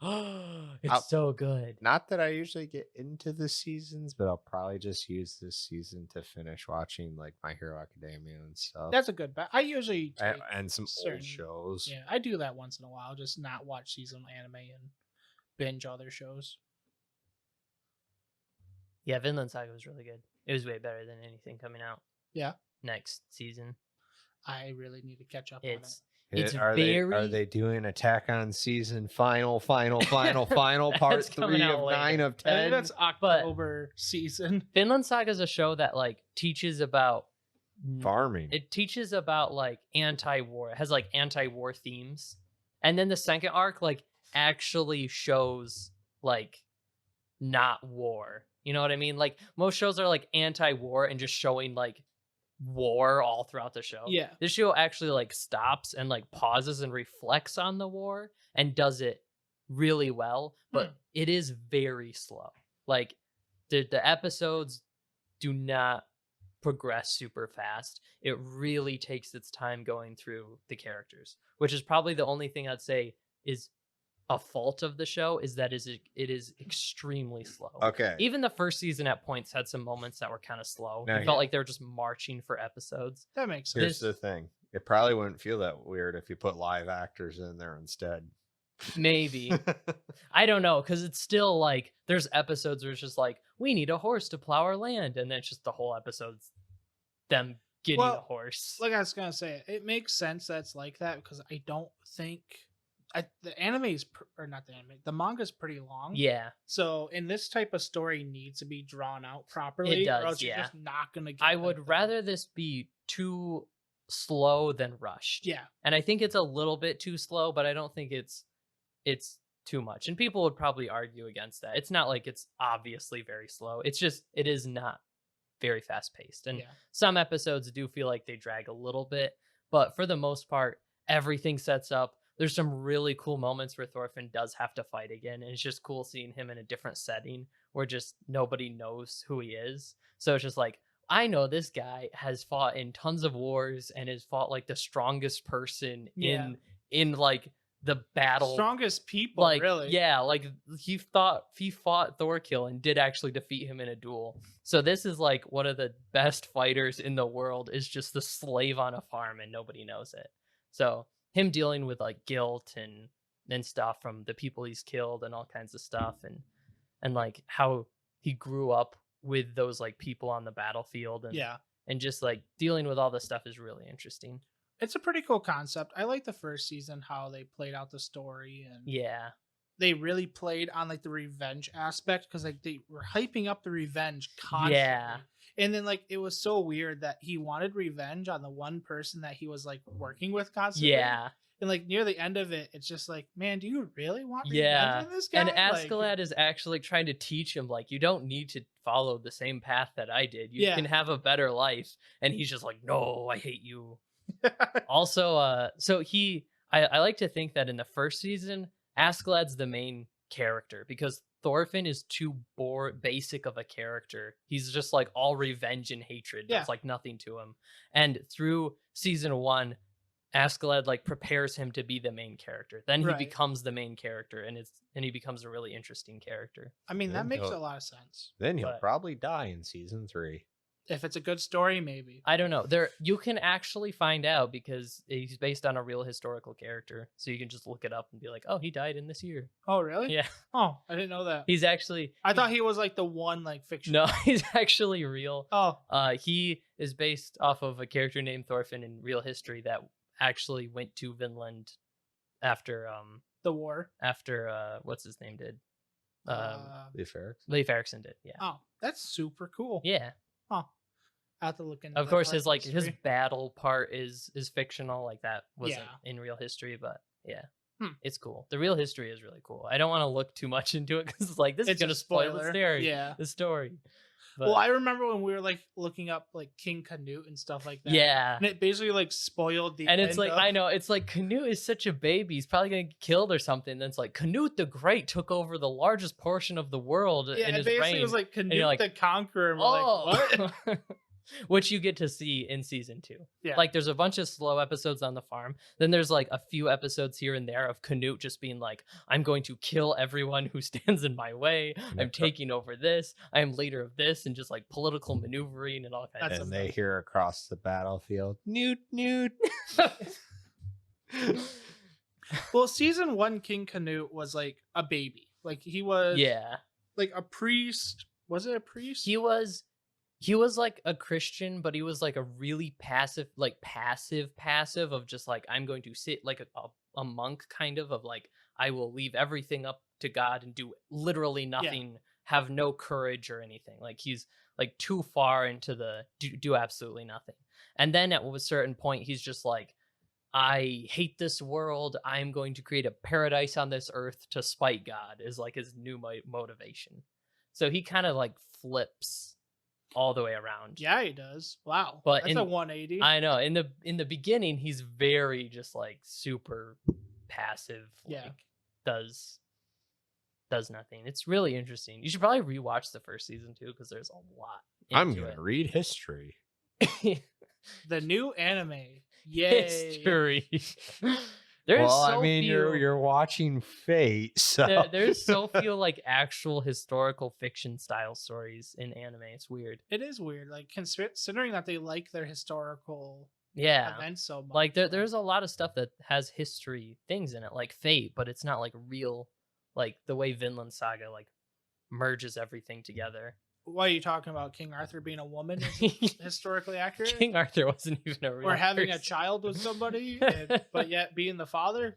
It's I'll- so good. Not that I usually get into the seasons, but I'll probably just use this season to finish watching like My Hero Academia and stuff. That's a good bet. I usually take, and some certain- old shows. yeah, I do that once in a while. Just not watch seasonal anime and binge other shows. Yeah, Vinland Saga was really good. It was way better than anything coming out. Yeah. Next season. I really need to catch up It's Are very they doing Attack on Season final part That's coming 3 out of later. 9 of on it. I 10? think that's October season. Vinland Saga is a show that like teaches about Farming. it teaches about like anti-war. It has like anti-war themes. And then the second arc like actually shows like not war. You know what I mean? Like most shows are like anti-war and just showing like war all throughout the show. Yeah. This show actually like stops and like pauses and reflects on the war and does it really well, but it is very slow. Like the episodes do not progress super fast. It really takes its time going through the characters, which is probably the only thing I'd say is a fault of the show is that it is extremely slow. Okay. Even the first season at points had some moments that were kind of slow. No, It felt like they were just marching for episodes. That makes sense. Here's the thing. It probably wouldn't feel that weird if you put live actors in there instead. Maybe. I don't know, because it's still like there's episodes where it's just like, we need a horse to plow our land, and then it's just the whole episode's them getting a horse. Like I was gonna say, it makes sense that's like that because I don't think the anime is or not the anime, the manga is pretty long. Yeah. So, and this type of story needs to be drawn out properly. It does, or else yeah. You're just not gonna get. I would rather this be too slow than rushed. Yeah. And I think it's a little bit too slow, but I don't think it's too much. And people would probably argue against that. It's not like it's obviously very slow. It's just it is not very fast paced. And some episodes do feel like they drag a little bit, but for the most part, everything sets up. There's some really cool moments where Thorfinn does have to fight again, and it's just cool seeing him in a different setting where just nobody knows who he is. So it's just like, I know this guy has fought in tons of wars and has fought like the strongest person in like the battle, strongest people, like really. Yeah, like he fought Thorkill and did actually defeat him in a duel. So this is like one of the best fighters in the world is just the slave on a farm and nobody knows it. So him dealing with like guilt and stuff from the people he's killed and all kinds of stuff and like how he grew up with those like people on the battlefield and just like dealing with all this stuff is really interesting. It's a pretty cool concept. I like the first season how they played out the story and they really played on like the revenge aspect because like they were hyping up the revenge constantly. And then like it was so weird that he wanted revenge on the one person that he was like working with constantly. And like near the end of it, it's just like, man, do you really want revenge on this guy? And Askeladd is actually trying to teach him, like, you don't need to follow the same path that I did. You can have a better life. And he's just like, no, I hate you. Also, so I like to think that in the first season, Askeladd's the main character because Thorfinn is too basic of a character. He's just like all revenge and hatred. There's like nothing to him. And through season 1, Askeladd like prepares him to be the main character. Then he becomes the main character, and he becomes a really interesting character. I mean, that makes a lot of sense. Then he'll probably die in season 3. If it's a good story, maybe. I don't know. You can actually find out because he's based on a real historical character. So you can just look it up and be like, oh, he died in this year. Oh, really? Yeah. Oh, I didn't know that. He's actually... I thought he was like the one like fiction. No, he's actually real. Oh. He is based off of a character named Thorfinn in real history that actually went to Vinland after... the war? After, what's his name did? Leif Erikson? Leif Erikson did, yeah. Oh, that's super cool. Yeah. Oh. I have to look into Of course, his battle part is fictional, like that wasn't in real history, but it's cool. The real history is really cool. I don't want to look too much into it because it's like this is gonna spoil the story. The story. But, well, I remember when we were like looking up like King Canute and stuff like that. Yeah, and it basically like spoiled the. And it's like I know it's like Canute is such a baby. He's probably gonna get killed or something. Then it's like Canute the Great took over the largest portion of the world in his reign. It was like Canute the Conqueror. And we're like, what? Which you get to see in season 2. Yeah. Like there's a bunch of slow episodes on the farm. Then there's like a few episodes here and there of Canute just being like, I'm going to kill everyone who stands in my way. I'm taking over this. I am leader of this, and just like political maneuvering and all kinds of stuff. And they hear across the battlefield, Newt, Newt. Well, season 1 King Canute was like a baby. Like he was like a priest. Was it a priest? He was like a Christian, but he was like a really passive of just like, I'm going to sit like a monk kind of like, I will leave everything up to God and do literally nothing, have no courage or anything. Like he's like too far into do absolutely nothing. And then at a certain point, he's just like, I hate this world. I'm going to create a paradise on this earth to spite God is like his new motivation. So he kind of like flips all the way around. Yeah, he does. Wow. But That's a 180. I know in the beginning he's very just like super passive. Yeah. Like does nothing. It's really interesting. You should probably rewatch the first season too because there's a lot. I'm into gonna read history. it. The new anime. Yay. History. There's Well, so I mean, few, you're watching Fate, so there's so few like actual historical fiction style stories in anime. It's weird. It is weird, like considering that they like their historical Yeah. events so much. Like there's a lot of stuff that has history things in it, like Fate, but it's not like real, like the way Vinland Saga like merges everything together. What are you talking about? King Arthur being a woman is historically accurate? King Arthur wasn't even a real or having a person. child with somebody, but yet being the father?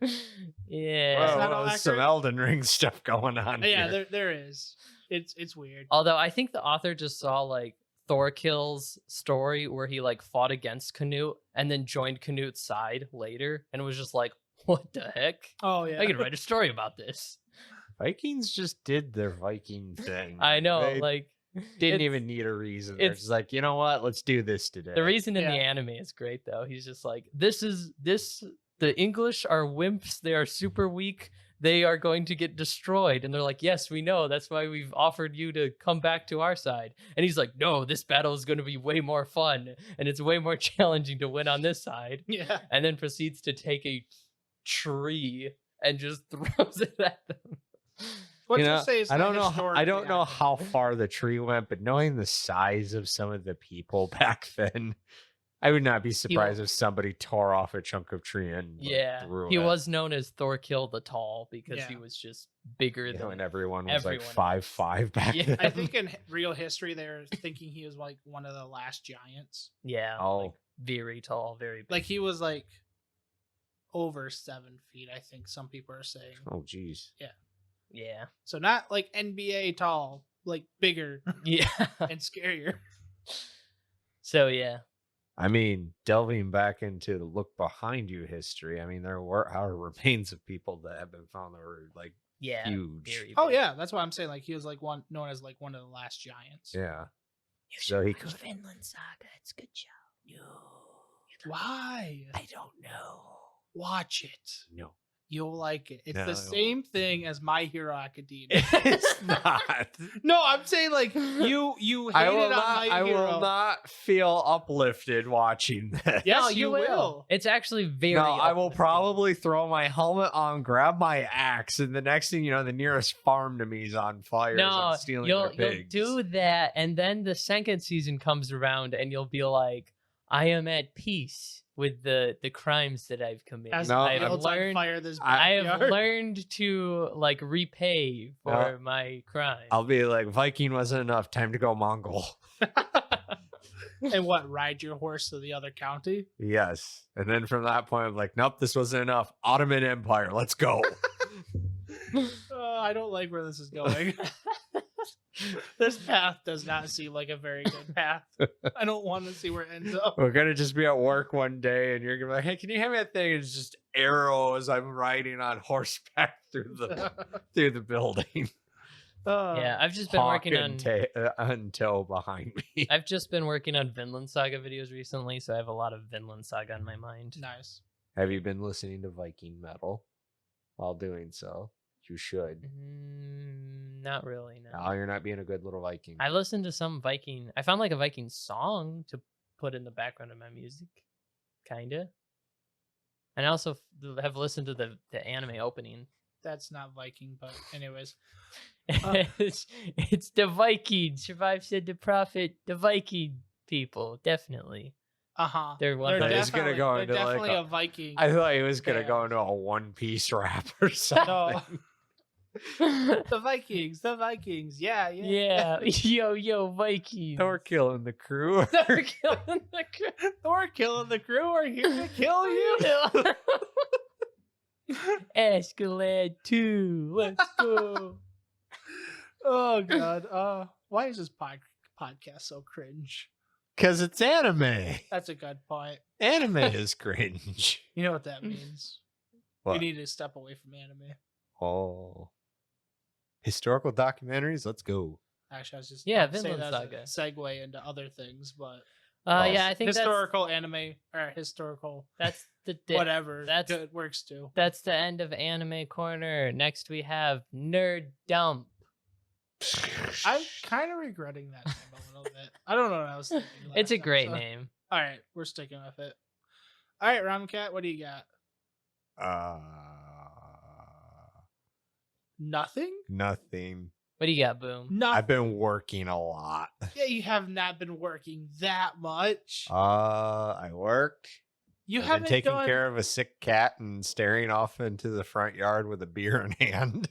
Yeah. Well, that all some accurate? Elden Ring stuff going on Yeah, here. there is. It's weird. Although I think the author just saw like Thorkill's story where he like fought against Canute and then joined Canute's side later and was just like, what the heck? Oh yeah. I could write a story about this. Vikings just did their Viking thing. I know, They like didn't it's- even need a reason. They're it's- just like, you know what? Let's do this today. The reason in the Yeah. anime is great though. He's just like, the English are wimps, they are super weak, they are going to get destroyed. And they're like, yes, we know. That's why we've offered you to come back to our side. And he's like, no, this battle is going to be way more fun and it's way more challenging to win on this side. Yeah. And then proceeds to take a tree and just throws it at them. What You to know, say is I don't not know. I historically don't know accurate. how far the tree went, but knowing the size of some of the people back then, I would not be surprised if somebody tore off a chunk of tree and like, Yeah. threw He it. was known as Thorkill the Tall because Yeah. he was just bigger You know, than and everyone was like everyone 5'5" back Yeah. then. I think in real history they're thinking he was like one of the last giants. Yeah. Oh. Like very tall, very big. Like he was like over 7 feet, I think some people are saying. Oh, geez. Yeah. So not like NBA tall, like bigger Yeah. and scarier. So yeah. I mean, delving back into the look behind you history, I mean, there are remains of people that have been found that were like Yeah. huge. Very Oh big. yeah, that's what I'm saying. Like he was like one known as like one of the last giants. Yeah. You So should he watch could- Vinland Saga. It's a good show. No. Why? I don't know. Watch it. No. You'll like it. It's No. the same thing as My Hero Academia. It's not. No, I'm saying like you hated I will on not. My I Hero. will not feel uplifted watching this. Yes, No, you will. It's actually very. No, I will uplifting. probably throw my helmet on, grab my axe, and the next thing you know, the nearest farm to me is on fire. as No, I'm stealing you'll their pigs. do that, and then the second season comes around, and you'll be like, "I am at peace with the crimes that I've committed. As No, the I have fields on learned. fire this I have backyard. learned to like repay for my crime." I'll be like, Viking wasn't enough. Time to go Mongol. And what? Ride your horse to the other county? Yes. And then from that point, I'm like, nope, this wasn't enough. Ottoman Empire. Let's go. I don't like where this is going. This path does not seem like a very good path. I don't want to see where it ends up. We're gonna just be at work one day, and you're gonna be like, "Hey, can you hand me that thing?" It's just arrows. I'm riding on horseback through the building. Yeah, I've just been working on. on toe behind me. I've just been working on Vinland Saga videos recently, so I have a lot of Vinland Saga on my mind. Nice. Have you been listening to Viking metal while doing so? You should. Not really. No. Now you're not being a good little Viking. I listened to some Viking. I found like a Viking song to put in the background of my music, kinda. And I also have listened to the anime opening. That's not Viking, but anyways. It's the Vikings. Survive said the prophet. The Viking people, definitely. Uh-huh. They're one. They're I was gonna definitely, go they're into, like, definitely a- a Viking. I thought he was gonna band. go into a One Piece rap or something. No. The Vikings. Yeah. Yeah, yo, Vikings. Thor killing the crew. They're killing the crew. Thor killing the crew are here to kill you. Escalade 2. Let's go. Oh god. Why is this podcast so cringe? Because it's anime. That's a good point. Anime is cringe. You know what that means. What? You need to step away from anime. Oh. Historical documentaries? Let's go. Actually, I was just Yeah, about to say Vinland that's a Saga. segue into other things, but Yeah, I think historical anime or historical that's the whatever that's- good works too. that's the end of Anime Corner. Next we have Nerd Dump. I'm kind of regretting that name a little bit. I don't know what I was thinking. It's a last great episode. name. All right, we're sticking with it. All right, Ramcat, what do you got? Nothing? Nothing. What do you got, Boom? Nothing. I've been working a lot. Yeah, you have not been working that much. I worked. You I've haven't been taking done. care of a sick cat and staring off into the front yard with a beer in hand.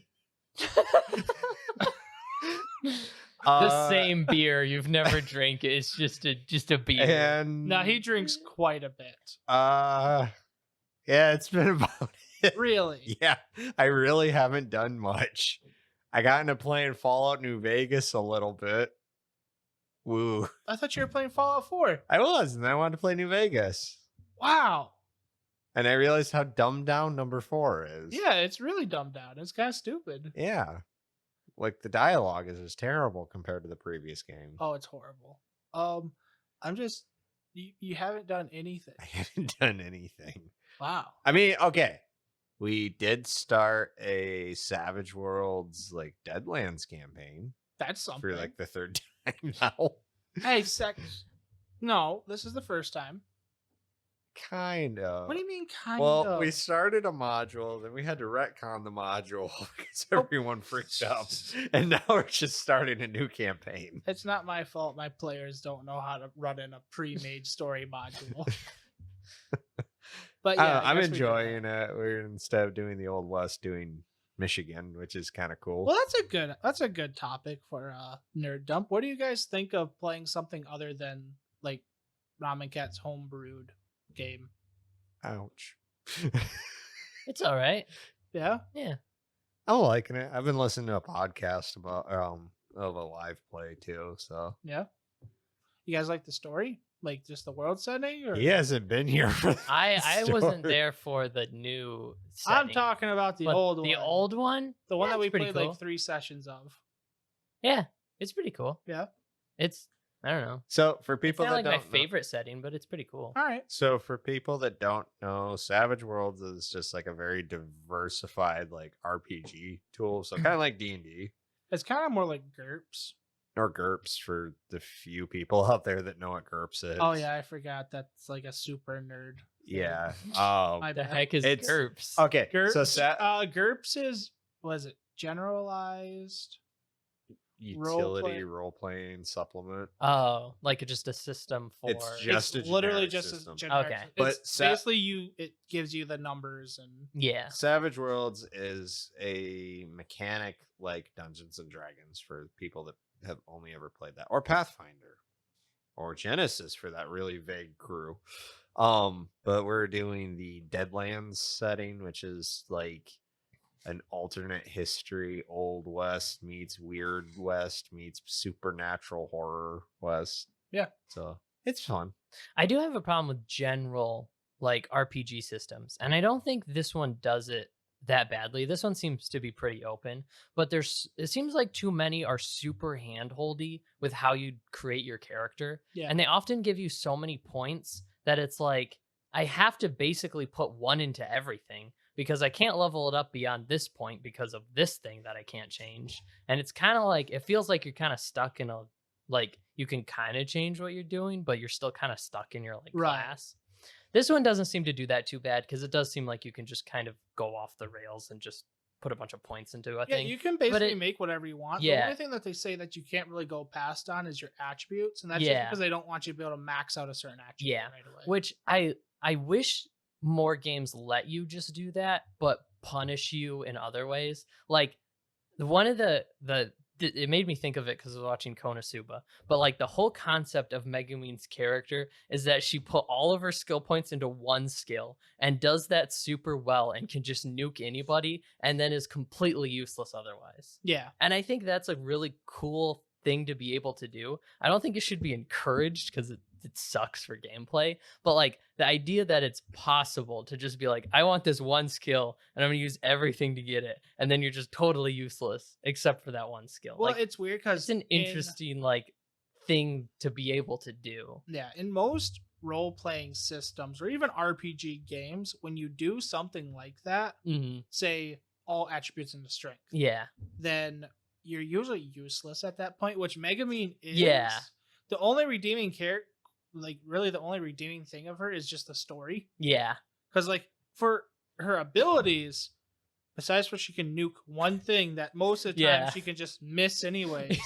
The same beer you've never drank. It's just a beer. And No, he drinks quite a bit. yeah, it's been about it. Really? Yeah, I really haven't done much. I got into playing Fallout New Vegas a little bit. Woo. I thought you were playing Fallout 4. I was, and I wanted to play New Vegas. Wow. And I realized how dumbed down number 4 is. Yeah, it's really dumbed down. It's kind of stupid. Yeah. Like the dialogue is just terrible compared to the previous game. Oh, it's horrible. I'm just you haven't done anything. I haven't done anything. Wow. I mean, okay. We did start a Savage Worlds like Deadlands campaign That's something. for like the third time now. Hey, No, this is the first time. Kind of. What do you mean kind Well, of? we started a module, then we had to retcon the module because everyone freaked out. And now we're just starting a new campaign. It's not my fault my players don't know how to run in a pre-made story module. But yeah, I'm enjoying it. We're instead of doing the Old West, doing Michigan, which is kind of cool. Well, that's a good topic for Nerd Dump. What do you guys think of playing something other than like Ramen Cat's homebrewed game? Ouch. It's all right. Yeah. Yeah. I'm liking it. I've been listening to a podcast about of a live play too. So Yeah. You guys like the story? Like just the world setting? Or he hasn't been here for the I wasn't story. there for the new I'm setting, talking about the but old one. The old one? The one Yeah, that we it's pretty played cool. like 3 sessions of. Yeah, it's pretty cool. Yeah. It's I don't know. So for It's people not that like my don't know, favorite setting, but it's pretty cool. All right. so for people that don't know, Savage Worlds is just like a very diversified like RPG tool. So kind of like D&D It's kind of more like GURPS. or GURPS for the few people out there that know what GURPS is. Oh yeah, I forgot that's like a super nerd. thing. Yeah. My The bad. heck is It's- GURPS? Okay. GURPS, So GURPS is was it generalized? utility role playing supplement. Oh, like just a system for It's just It's a literally generic just system. a generic. Okay. But It's basically it gives you the numbers and yeah. Savage Worlds is a mechanic like Dungeons and Dragons for people that have only ever played that, or Pathfinder, or Genesis for that really vague crew. But we're doing the Deadlands setting, which is like an alternate history, Old West meets Weird West meets supernatural horror West. Yeah. So it's fun. I do have a problem with general like RPG systems, and I don't think this one does it that badly. This one seems to be pretty open, but it seems like too many are super handholdy with how you create your character. Yeah. And they often give you so many points that it's like I have to basically put one into everything because I can't level it up beyond this point because of this thing that I can't change. And it's kind of like it feels like you're kind of stuck in a like you can kind of change what you're doing, but you're still kind of stuck in your like Right. class. This one doesn't seem to do that too bad because it does seem like you can just kind of go off the rails and just put a bunch of points into a yeah, thing. you can basically it- make whatever you want. The Yeah. only thing that they say that you can't really go past on is your attributes, and that's Yeah. just because they don't want you to be able to max out a certain attribute Yeah. right away. Which I wish more games let you just do that, but punish you in other ways. Like one of the it made me think of it because I was watching Konosuba, but like the whole concept of Megumin's character is that she put all of her skill points into one skill and does that super well and can just nuke anybody and then is completely useless otherwise. Yeah. And I think that's a really cool thing to be able to do. I don't think it should be encouraged because it sucks for gameplay. But like the idea that it's possible to just be like, I want this one skill and I'm gonna use everything to get it, and then you're just totally useless except for that one skill. Well, like it's weird because it's an interesting like thing to be able to do. in most role-playing systems or even RPG games, when you do something like that, say all attributes into strength, then you're usually useless at that point, which Megumin is. Yeah. The only redeeming character, like really the only redeeming thing of her is just the story. Yeah. Because like for her abilities, besides what she can nuke one thing that most of the time she can just miss anyways.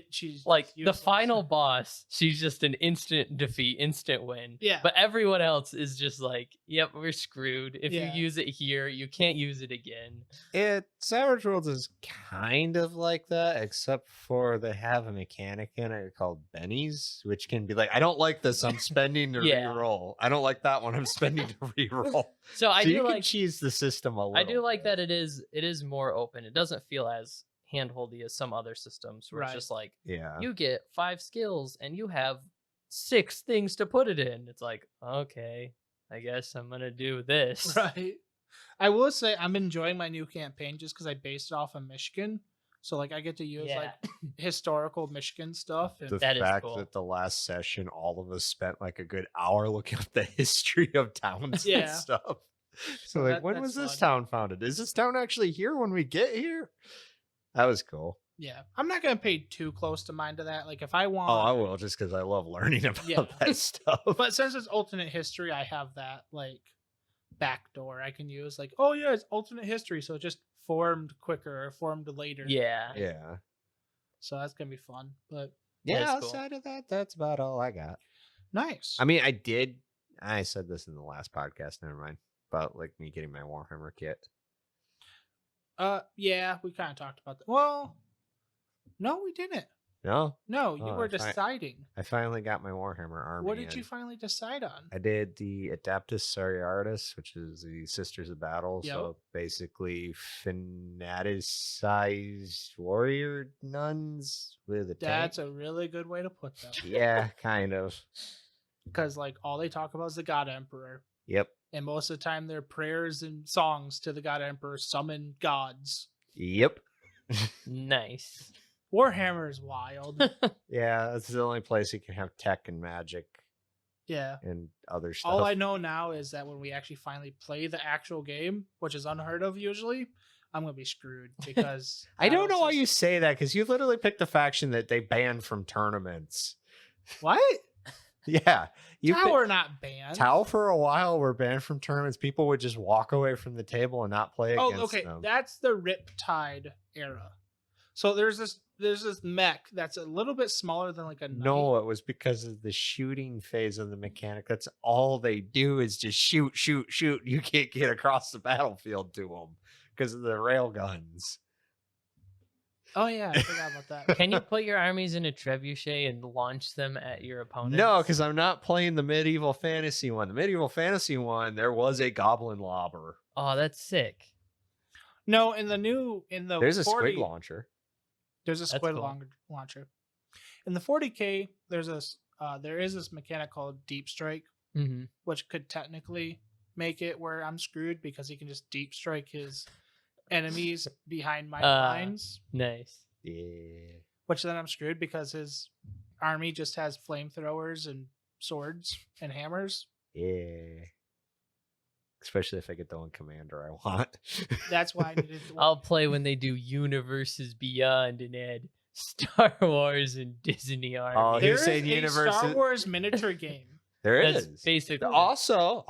She's like the useless. final boss, she's just an instant defeat, instant win. Yeah. But everyone else is just like, yep, we're screwed. If you use it here, you can't use it again. Savage Worlds is kind of like that, except for they have a mechanic in it called bennies, which can be like, I don't like this, I'm spending to reroll. I don't like that one, I'm spending to reroll. So I do you like can cheese the system a little. I do like that it is more open. It doesn't feel as handholdy as some other systems where it's just like, you get 5 skills and you have 6 things to put it in. It's like, okay, I guess I'm gonna do this. Right. I will say I'm enjoying my new campaign just because I based it off of Michigan. So like I get to use like historical Michigan stuff. And the fact that the last session all of us spent like a good hour looking up the history of towns and stuff. So like, when was this town founded? Is this town actually here when we get here? That was cool. Yeah, I'm not gonna pay too close to mind to that. Like if I want, I will, just because I love learning about that stuff. But since it's alternate history, I have that like backdoor I can use. Like, oh yeah, it's alternate history, so it just formed quicker or formed later. Yeah. So that's gonna be fun. But outside of that, that's about all I got. Nice. I mean, I said this in the last podcast. Never mind about like me getting my Warhammer kit. Yeah, we kind of talked about that. Well, no, we didn't. No, you were deciding. I finally got my Warhammer army. What did you finally decide on? I did the Adeptus Seriatus, which is the Sisters of Battle. So basically, fanaticized warrior nuns with a That's a really good way to put that. Yeah, kind of. Because like all they talk about is the God Emperor. Yep. And most of the time, their prayers and songs to the God Emperor summon gods. Yep. Nice. Warhammer is wild. Yeah, that's the only place you can have tech and magic. Yeah. And other stuff. All I know now is that when we actually finally play the actual game, which is unheard of usually, I'm going to be screwed because... I don't know why you say that, because you literally picked a faction that they banned from tournaments. What? Yeah. Tau are not banned. Tau for a while were banned from tournaments. People would just walk away from the table and not play against them. That's the Riptide era. So there's this mech that's a little bit smaller than like a knight. No, it was because of the shooting phase of the mechanic. That's all they do is just shoot. You can't get across the battlefield to them because of the rail guns. Oh yeah, I forgot about that. Can you put your armies in a trebuchet and launch them at your opponents? No, because I'm not playing the medieval fantasy one. The medieval fantasy one, there was a goblin lobber. Oh, that's sick. No, there's a squid launcher. There's a squid launcher. In the 40K, there is this mechanic called Deep Strike, which could technically make it where I'm screwed because he can just deep strike his enemies behind my lines. Nice. Yeah. Which then I'm screwed because his army just has flamethrowers and swords and hammers. Yeah. Especially if I get the one commander I want. That's why I needed to. I'll play when they do Universes Beyond and add Star Wars and Disney Army. Oh, there you're saying is a Star Wars miniature game. There That's is. basically Also,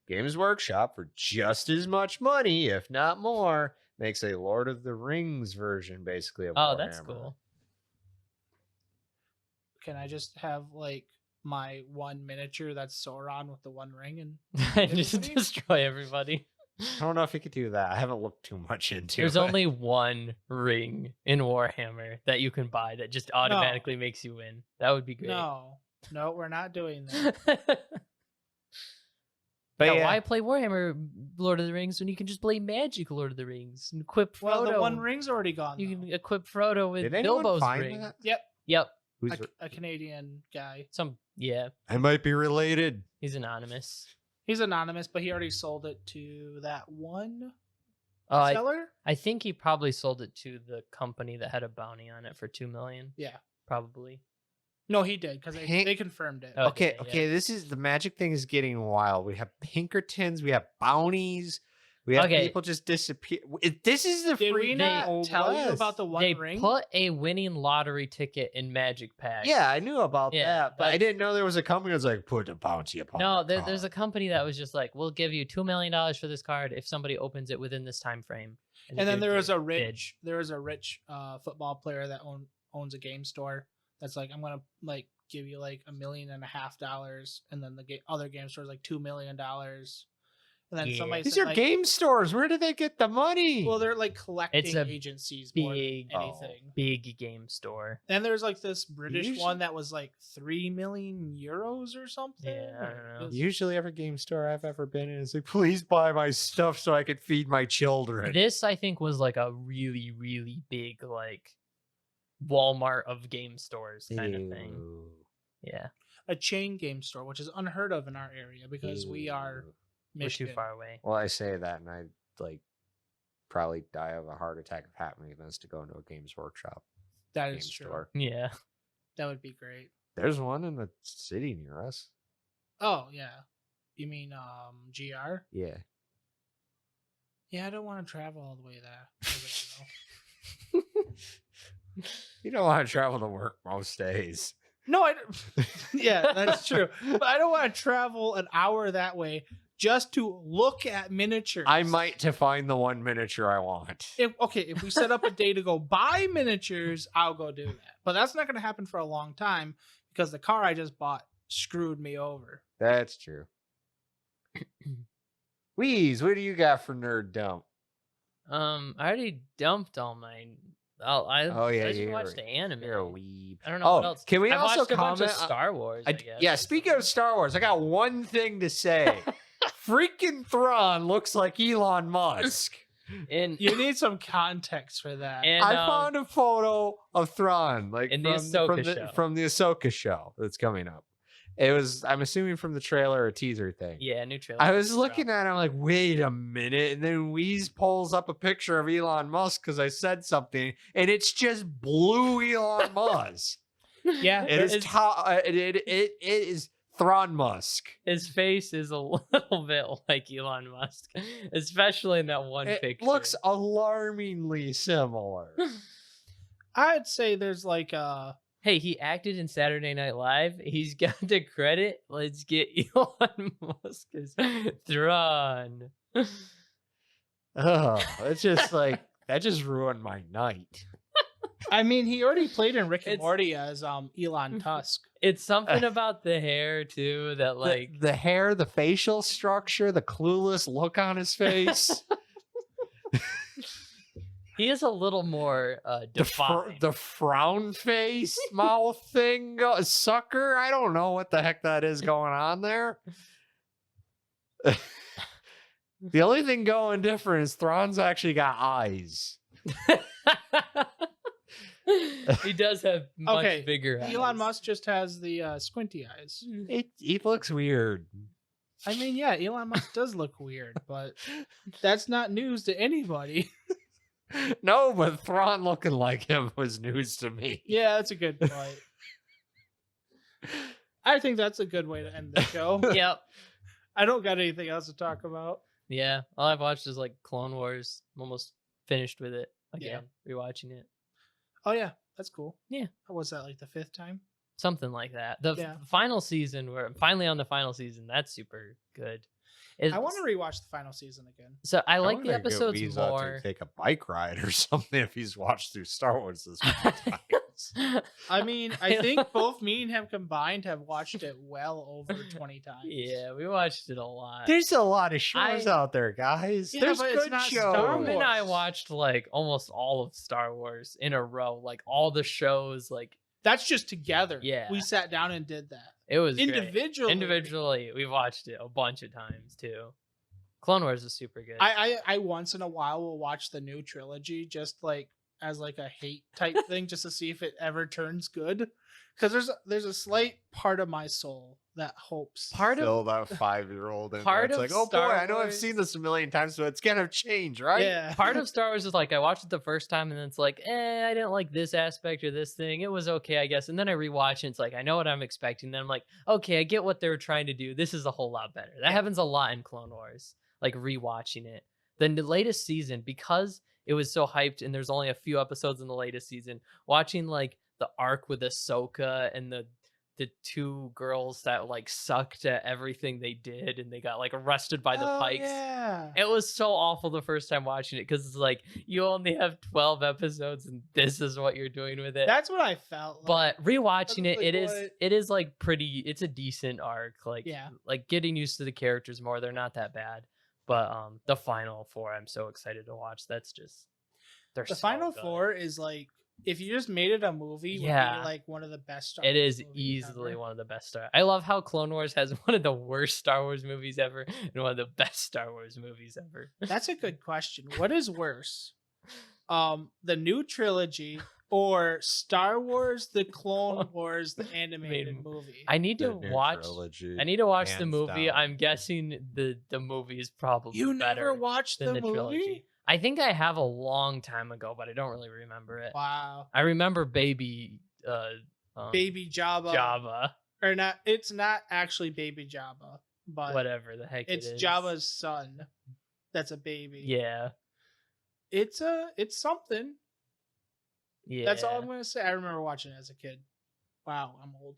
Games Workshop for just as much money, if not more, makes a Lord of the Rings version, basically. Of Warhammer. That's cool. Can I just have like my one miniature that's Sauron with the one ring and just destroy everybody? I don't know if you could do that. I haven't looked too much into it. There's only one ring in Warhammer that you can buy that just automatically makes you win. That would be great. No, we're not doing that. But why play Warhammer Lord of the Rings when you can just play Magic Lord of the Rings and equip Frodo? Well, the one ring's already gone. You can equip Frodo with Did anyone Bilbo's find ring. that? Yep, Yep. Who's a Canadian guy. I might be related. He's anonymous. He's anonymous, but he already sold it to that one Oh, seller. I think he probably sold it to the company that had a bounty on it for $2 million. Yeah. Probably. No, he did because they confirmed it. Oh, Okay, yeah, okay. This is the magic thing is getting wild. We have Pinkertons, we have bounties, we have people just disappear. This is the Did free we not Old tell you West. about the One They Ring? put a winning lottery ticket in Magic Pack. Yeah, I knew about Yeah, that, but I that's- didn't know there was a company that was like, put a bounty upon. No, the there's a card. company that was just like, we'll give you $2 million for this card if somebody opens it within this time frame. And the then dude there was a did. rich football player that owns a game store that's like, I'm gonna like give you like $1.5 million, and then the other game store is like $2 million. And then somebody These said, are like, game stores. Where do they get the money? well, they're like collecting It's a agencies more than big- anything. Big game store. And there's like this British Usually- one that was like 3 million euros or something. Yeah, I don't know. It was- Usually, every game store I've ever been in is like, please buy my stuff so I can feed my children. This, I think, was like a really, really big, like, Walmart of game stores kind of thing. Ew. Yeah. a chain game store, which is unheard of in our area because we are Ew. We're Michigan. too far away. Well, I say that, and I like probably die of a heart attack if happening events to go into a Games Workshop That game is true. store. Yeah. That would be great. There's one in the city near us. Oh yeah, you mean GR? Yeah. Yeah, I don't want to travel all the way there. You don't want to travel to work most days. No, I. Yeah, that's true. But I don't want to travel an hour that way just to look at miniatures. I might to find the one miniature I want. If we set up a day to go buy miniatures, I'll go do that. But that's not going to happen for a long time because the car I just bought screwed me over. That's true. Wheeze, what do you got for nerd dump? I already dumped all mine. I just you're watched the anime. You're a weeb. I don't know what Oh, else. can we I've also watched a bunch comment? of Star Wars. I guess. Yeah, speaking of Star Wars, I got one thing to say. Freaking Thrawn looks like Elon Musk. in You need some context for that. and I found a photo of Thrawn, like in the Ahsoka show. from the Ahsoka show that's coming up. It was, I'm assuming, from the trailer or teaser thing. yeah, new trailer. I was looking at it, I'm like, wait a minute. And then Wheeze pulls up a picture of Elon Musk because I said something, and it's just blue Elon Musk. Yeah, It is It's- it is Thrawn Musk. His face is a little bit like Elon Musk, especially in that one It picture. looks alarmingly similar. I'd say there's like Hey, he acted in Saturday Night Live. He's got the credit. Let's get Elon Musk as Thrawn. Oh, it's just like that just ruined my night. I mean, he already played in Rick and It's- Morty as Elon Tusk. It's something about the hair too that like the hair, the facial structure, the clueless look on his face. he is a little more defined. The frown face mouth thing, sucker. I don't know what the heck that is going on there. The only thing going different is Thrawn's actually got eyes. He does have much Okay, bigger eyes. Elon Musk just has the squinty eyes. He looks weird. I mean, yeah, Elon Musk does look weird, but that's not news to anybody. No, but Thrawn looking like him was news to me. Yeah, that's a good point. I think that's a good way to end the show. Yep. I don't got anything else to talk about. Yeah. All I've watched is like Clone Wars. I'm almost finished with it again. Rewatching it. Oh yeah, that's cool. Yeah. What was that, like the 5th time? Something like that. The Yeah. final season, we're finally on the final season. That's super good. It's, I want to rewatch the final season again. So I like the wanna get episodes Weeze out more. to take a bike ride or something if he's watched through Star Wars this many times. I mean, I think both me and him combined have watched it well over 20 times. Yeah, we watched it a lot. There's a lot of shows I- out there, guys. Yeah, There's but it's good not shows. Star Storm and I Wars. watched like almost all of Star Wars in a row, like all the shows. Like That's just together. Yeah. We sat down and did that. it was great. Individually. Individually, we watched it a bunch of times too. Clone Wars is super good. I once in a while will watch the new trilogy just like as like a hate type thing, just to see if it ever turns good. Because there's a slight part of my soul that hopes. Still that 5-year-old in there. part It's of like, oh boy, Star I know I've Wars- seen this a million times, so it's gonna change, right? Yeah. Part of Star Wars is like I watched it the first time and then it's like, I didn't like this aspect or this thing. It was okay, I guess. And then I rewatch it. And it's like I know what I'm expecting. Then I'm like, okay, I get what they were trying to do. This is a whole lot better. That happens a lot in Clone Wars. Like rewatching it. Then the latest season, because it was so hyped and there's only a few episodes in the latest season, watching like the arc with Ahsoka and the 2 girls that like sucked at everything they did and they got like arrested by the Pikes. Yeah. It was so awful the first time watching it because it's like you only have 12 episodes and this is what you're doing with it. That's what I felt. Like. But rewatching I was it, like, it is like pretty. It's a decent arc. Like Yeah. like getting used to the characters more. They're not that bad. But the final 4, I'm so excited to watch. That's just they're The so final good. 4 is like, if you just made it a movie, would Yeah. be like one of the best Star It Wars is movies easily ever. one of the best Star. I love how Clone Wars has one of the worst Star Wars movies ever and one of the best Star Wars movies ever. That's a good question. What is worse? The new trilogy or Star Wars the Clone Wars the animated movie? I need to The new watch. trilogy, I need to watch the hands movie. down. I'm guessing the movie is probably You better never watched than the movie? trilogy. I think I have a long time ago, but I don't really remember it. Wow. I remember Baby Baby Jabba. Jabba, Or not, it's not actually Baby Jabba, but whatever the heck it's it is. Jabba's son that's a baby. Yeah, It's something. yeah. That's all I'm gonna say. I remember watching it as a kid. Wow, I'm old.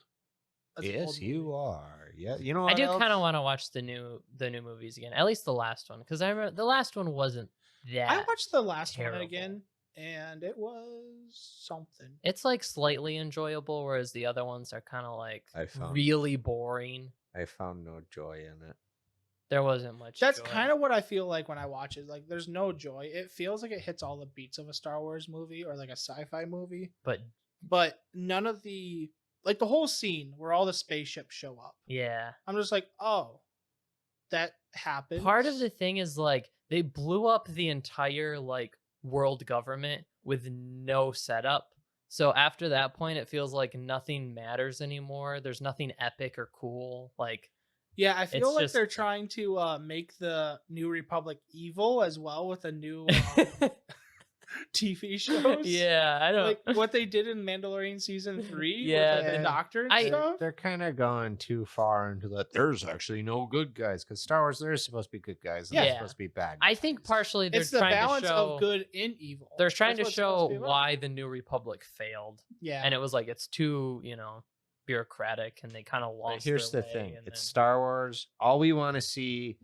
That's an Yes, old you movie. are. Yeah, you know I what do else? kind of want to watch the new movies again. At least the last one, because I remember the last one wasn't that. I watched the last terrible. one again, and it was something. It's like slightly enjoyable, whereas the other ones are kind of like I found- really boring. I found no joy in it. There wasn't much. That's joy. kind of what I feel like when I watch it. Like, there's no joy. It feels like it hits all the beats of a Star Wars movie or like a sci-fi movie, but none of the like the whole scene where all the spaceships show up. yeah. I'm just like, oh, that happened. Part of the thing is like they blew up the entire like world government with no setup. So after that point, it feels like nothing matters anymore. There's nothing epic or cool. Like, Yeah, I feel It's like just- they're trying to make the New Republic evil as well with a new TV shows. yeah, I don't. Like what they did in Mandalorian season 3 Yeah, with like, the they- Doctor and I- stuff. They're kind of going too far into that. There's actually no good guys because Star Wars. There's supposed to be good guys. And Yeah. there's supposed to be bad. I think guys. partially they're It's the trying balance to show of good and evil. they're trying That's to what it's supposed show be about. why the New Republic failed, Yeah. and it was like it's too bureaucratic, and they kind of But lost. here's their the way, thing: and it's then- Star Wars. All we want to see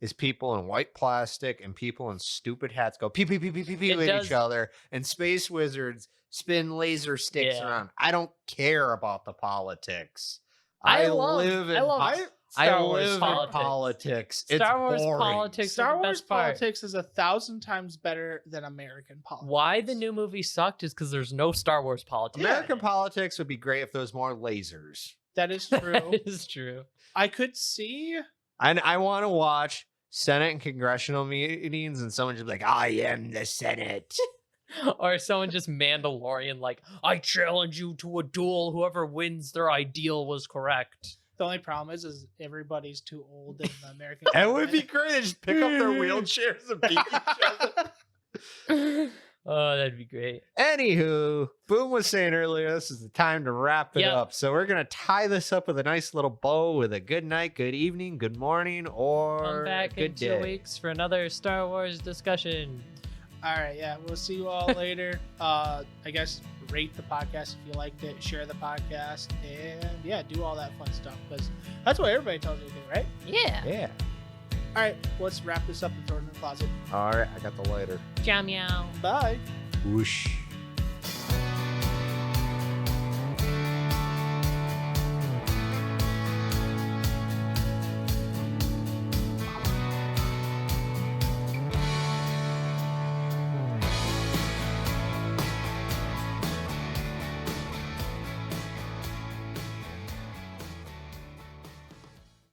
is people in white plastic and people in stupid hats go pee pee pee pee pee pee It with does- each other, and space wizards spin laser sticks Yeah. around. I don't care about the politics. I I love- live in I love I Star Wars live in politics. politics. It's Star Wars boring. politics. Star are the Wars best part. politics is 1,000 times better than American politics. Why the new movie sucked is because there's no Star Wars politics. in American it. politics would be great if there was more lasers. That is true. That is true. I could see. And I want to watch Senate and congressional meetings, and someone just be like, "I am the Senate." Or someone just Mandalorian like, I challenge you to a duel. Whoever wins their ideal was correct. The only problem is everybody's too old in the American. That would be government. great. They just pick up their wheelchairs and beat each other. Oh, that'd be great. Anywho, Boom was saying earlier, this is the time to wrap it Yep. up. So we're gonna tie this up with a nice little bow with a good night, good evening, good morning, or Come back good in 2 day. weeks for another Star Wars discussion. All right, yeah, we'll see you all later. I guess rate the podcast if you liked it, share the podcast, and yeah, do all that fun stuff because that's what everybody tells you to do, right? Yeah. Yeah. All right, let's wrap this up and throw it in the closet. All right, I got the lighter. Ciao meow. Bye. Whoosh.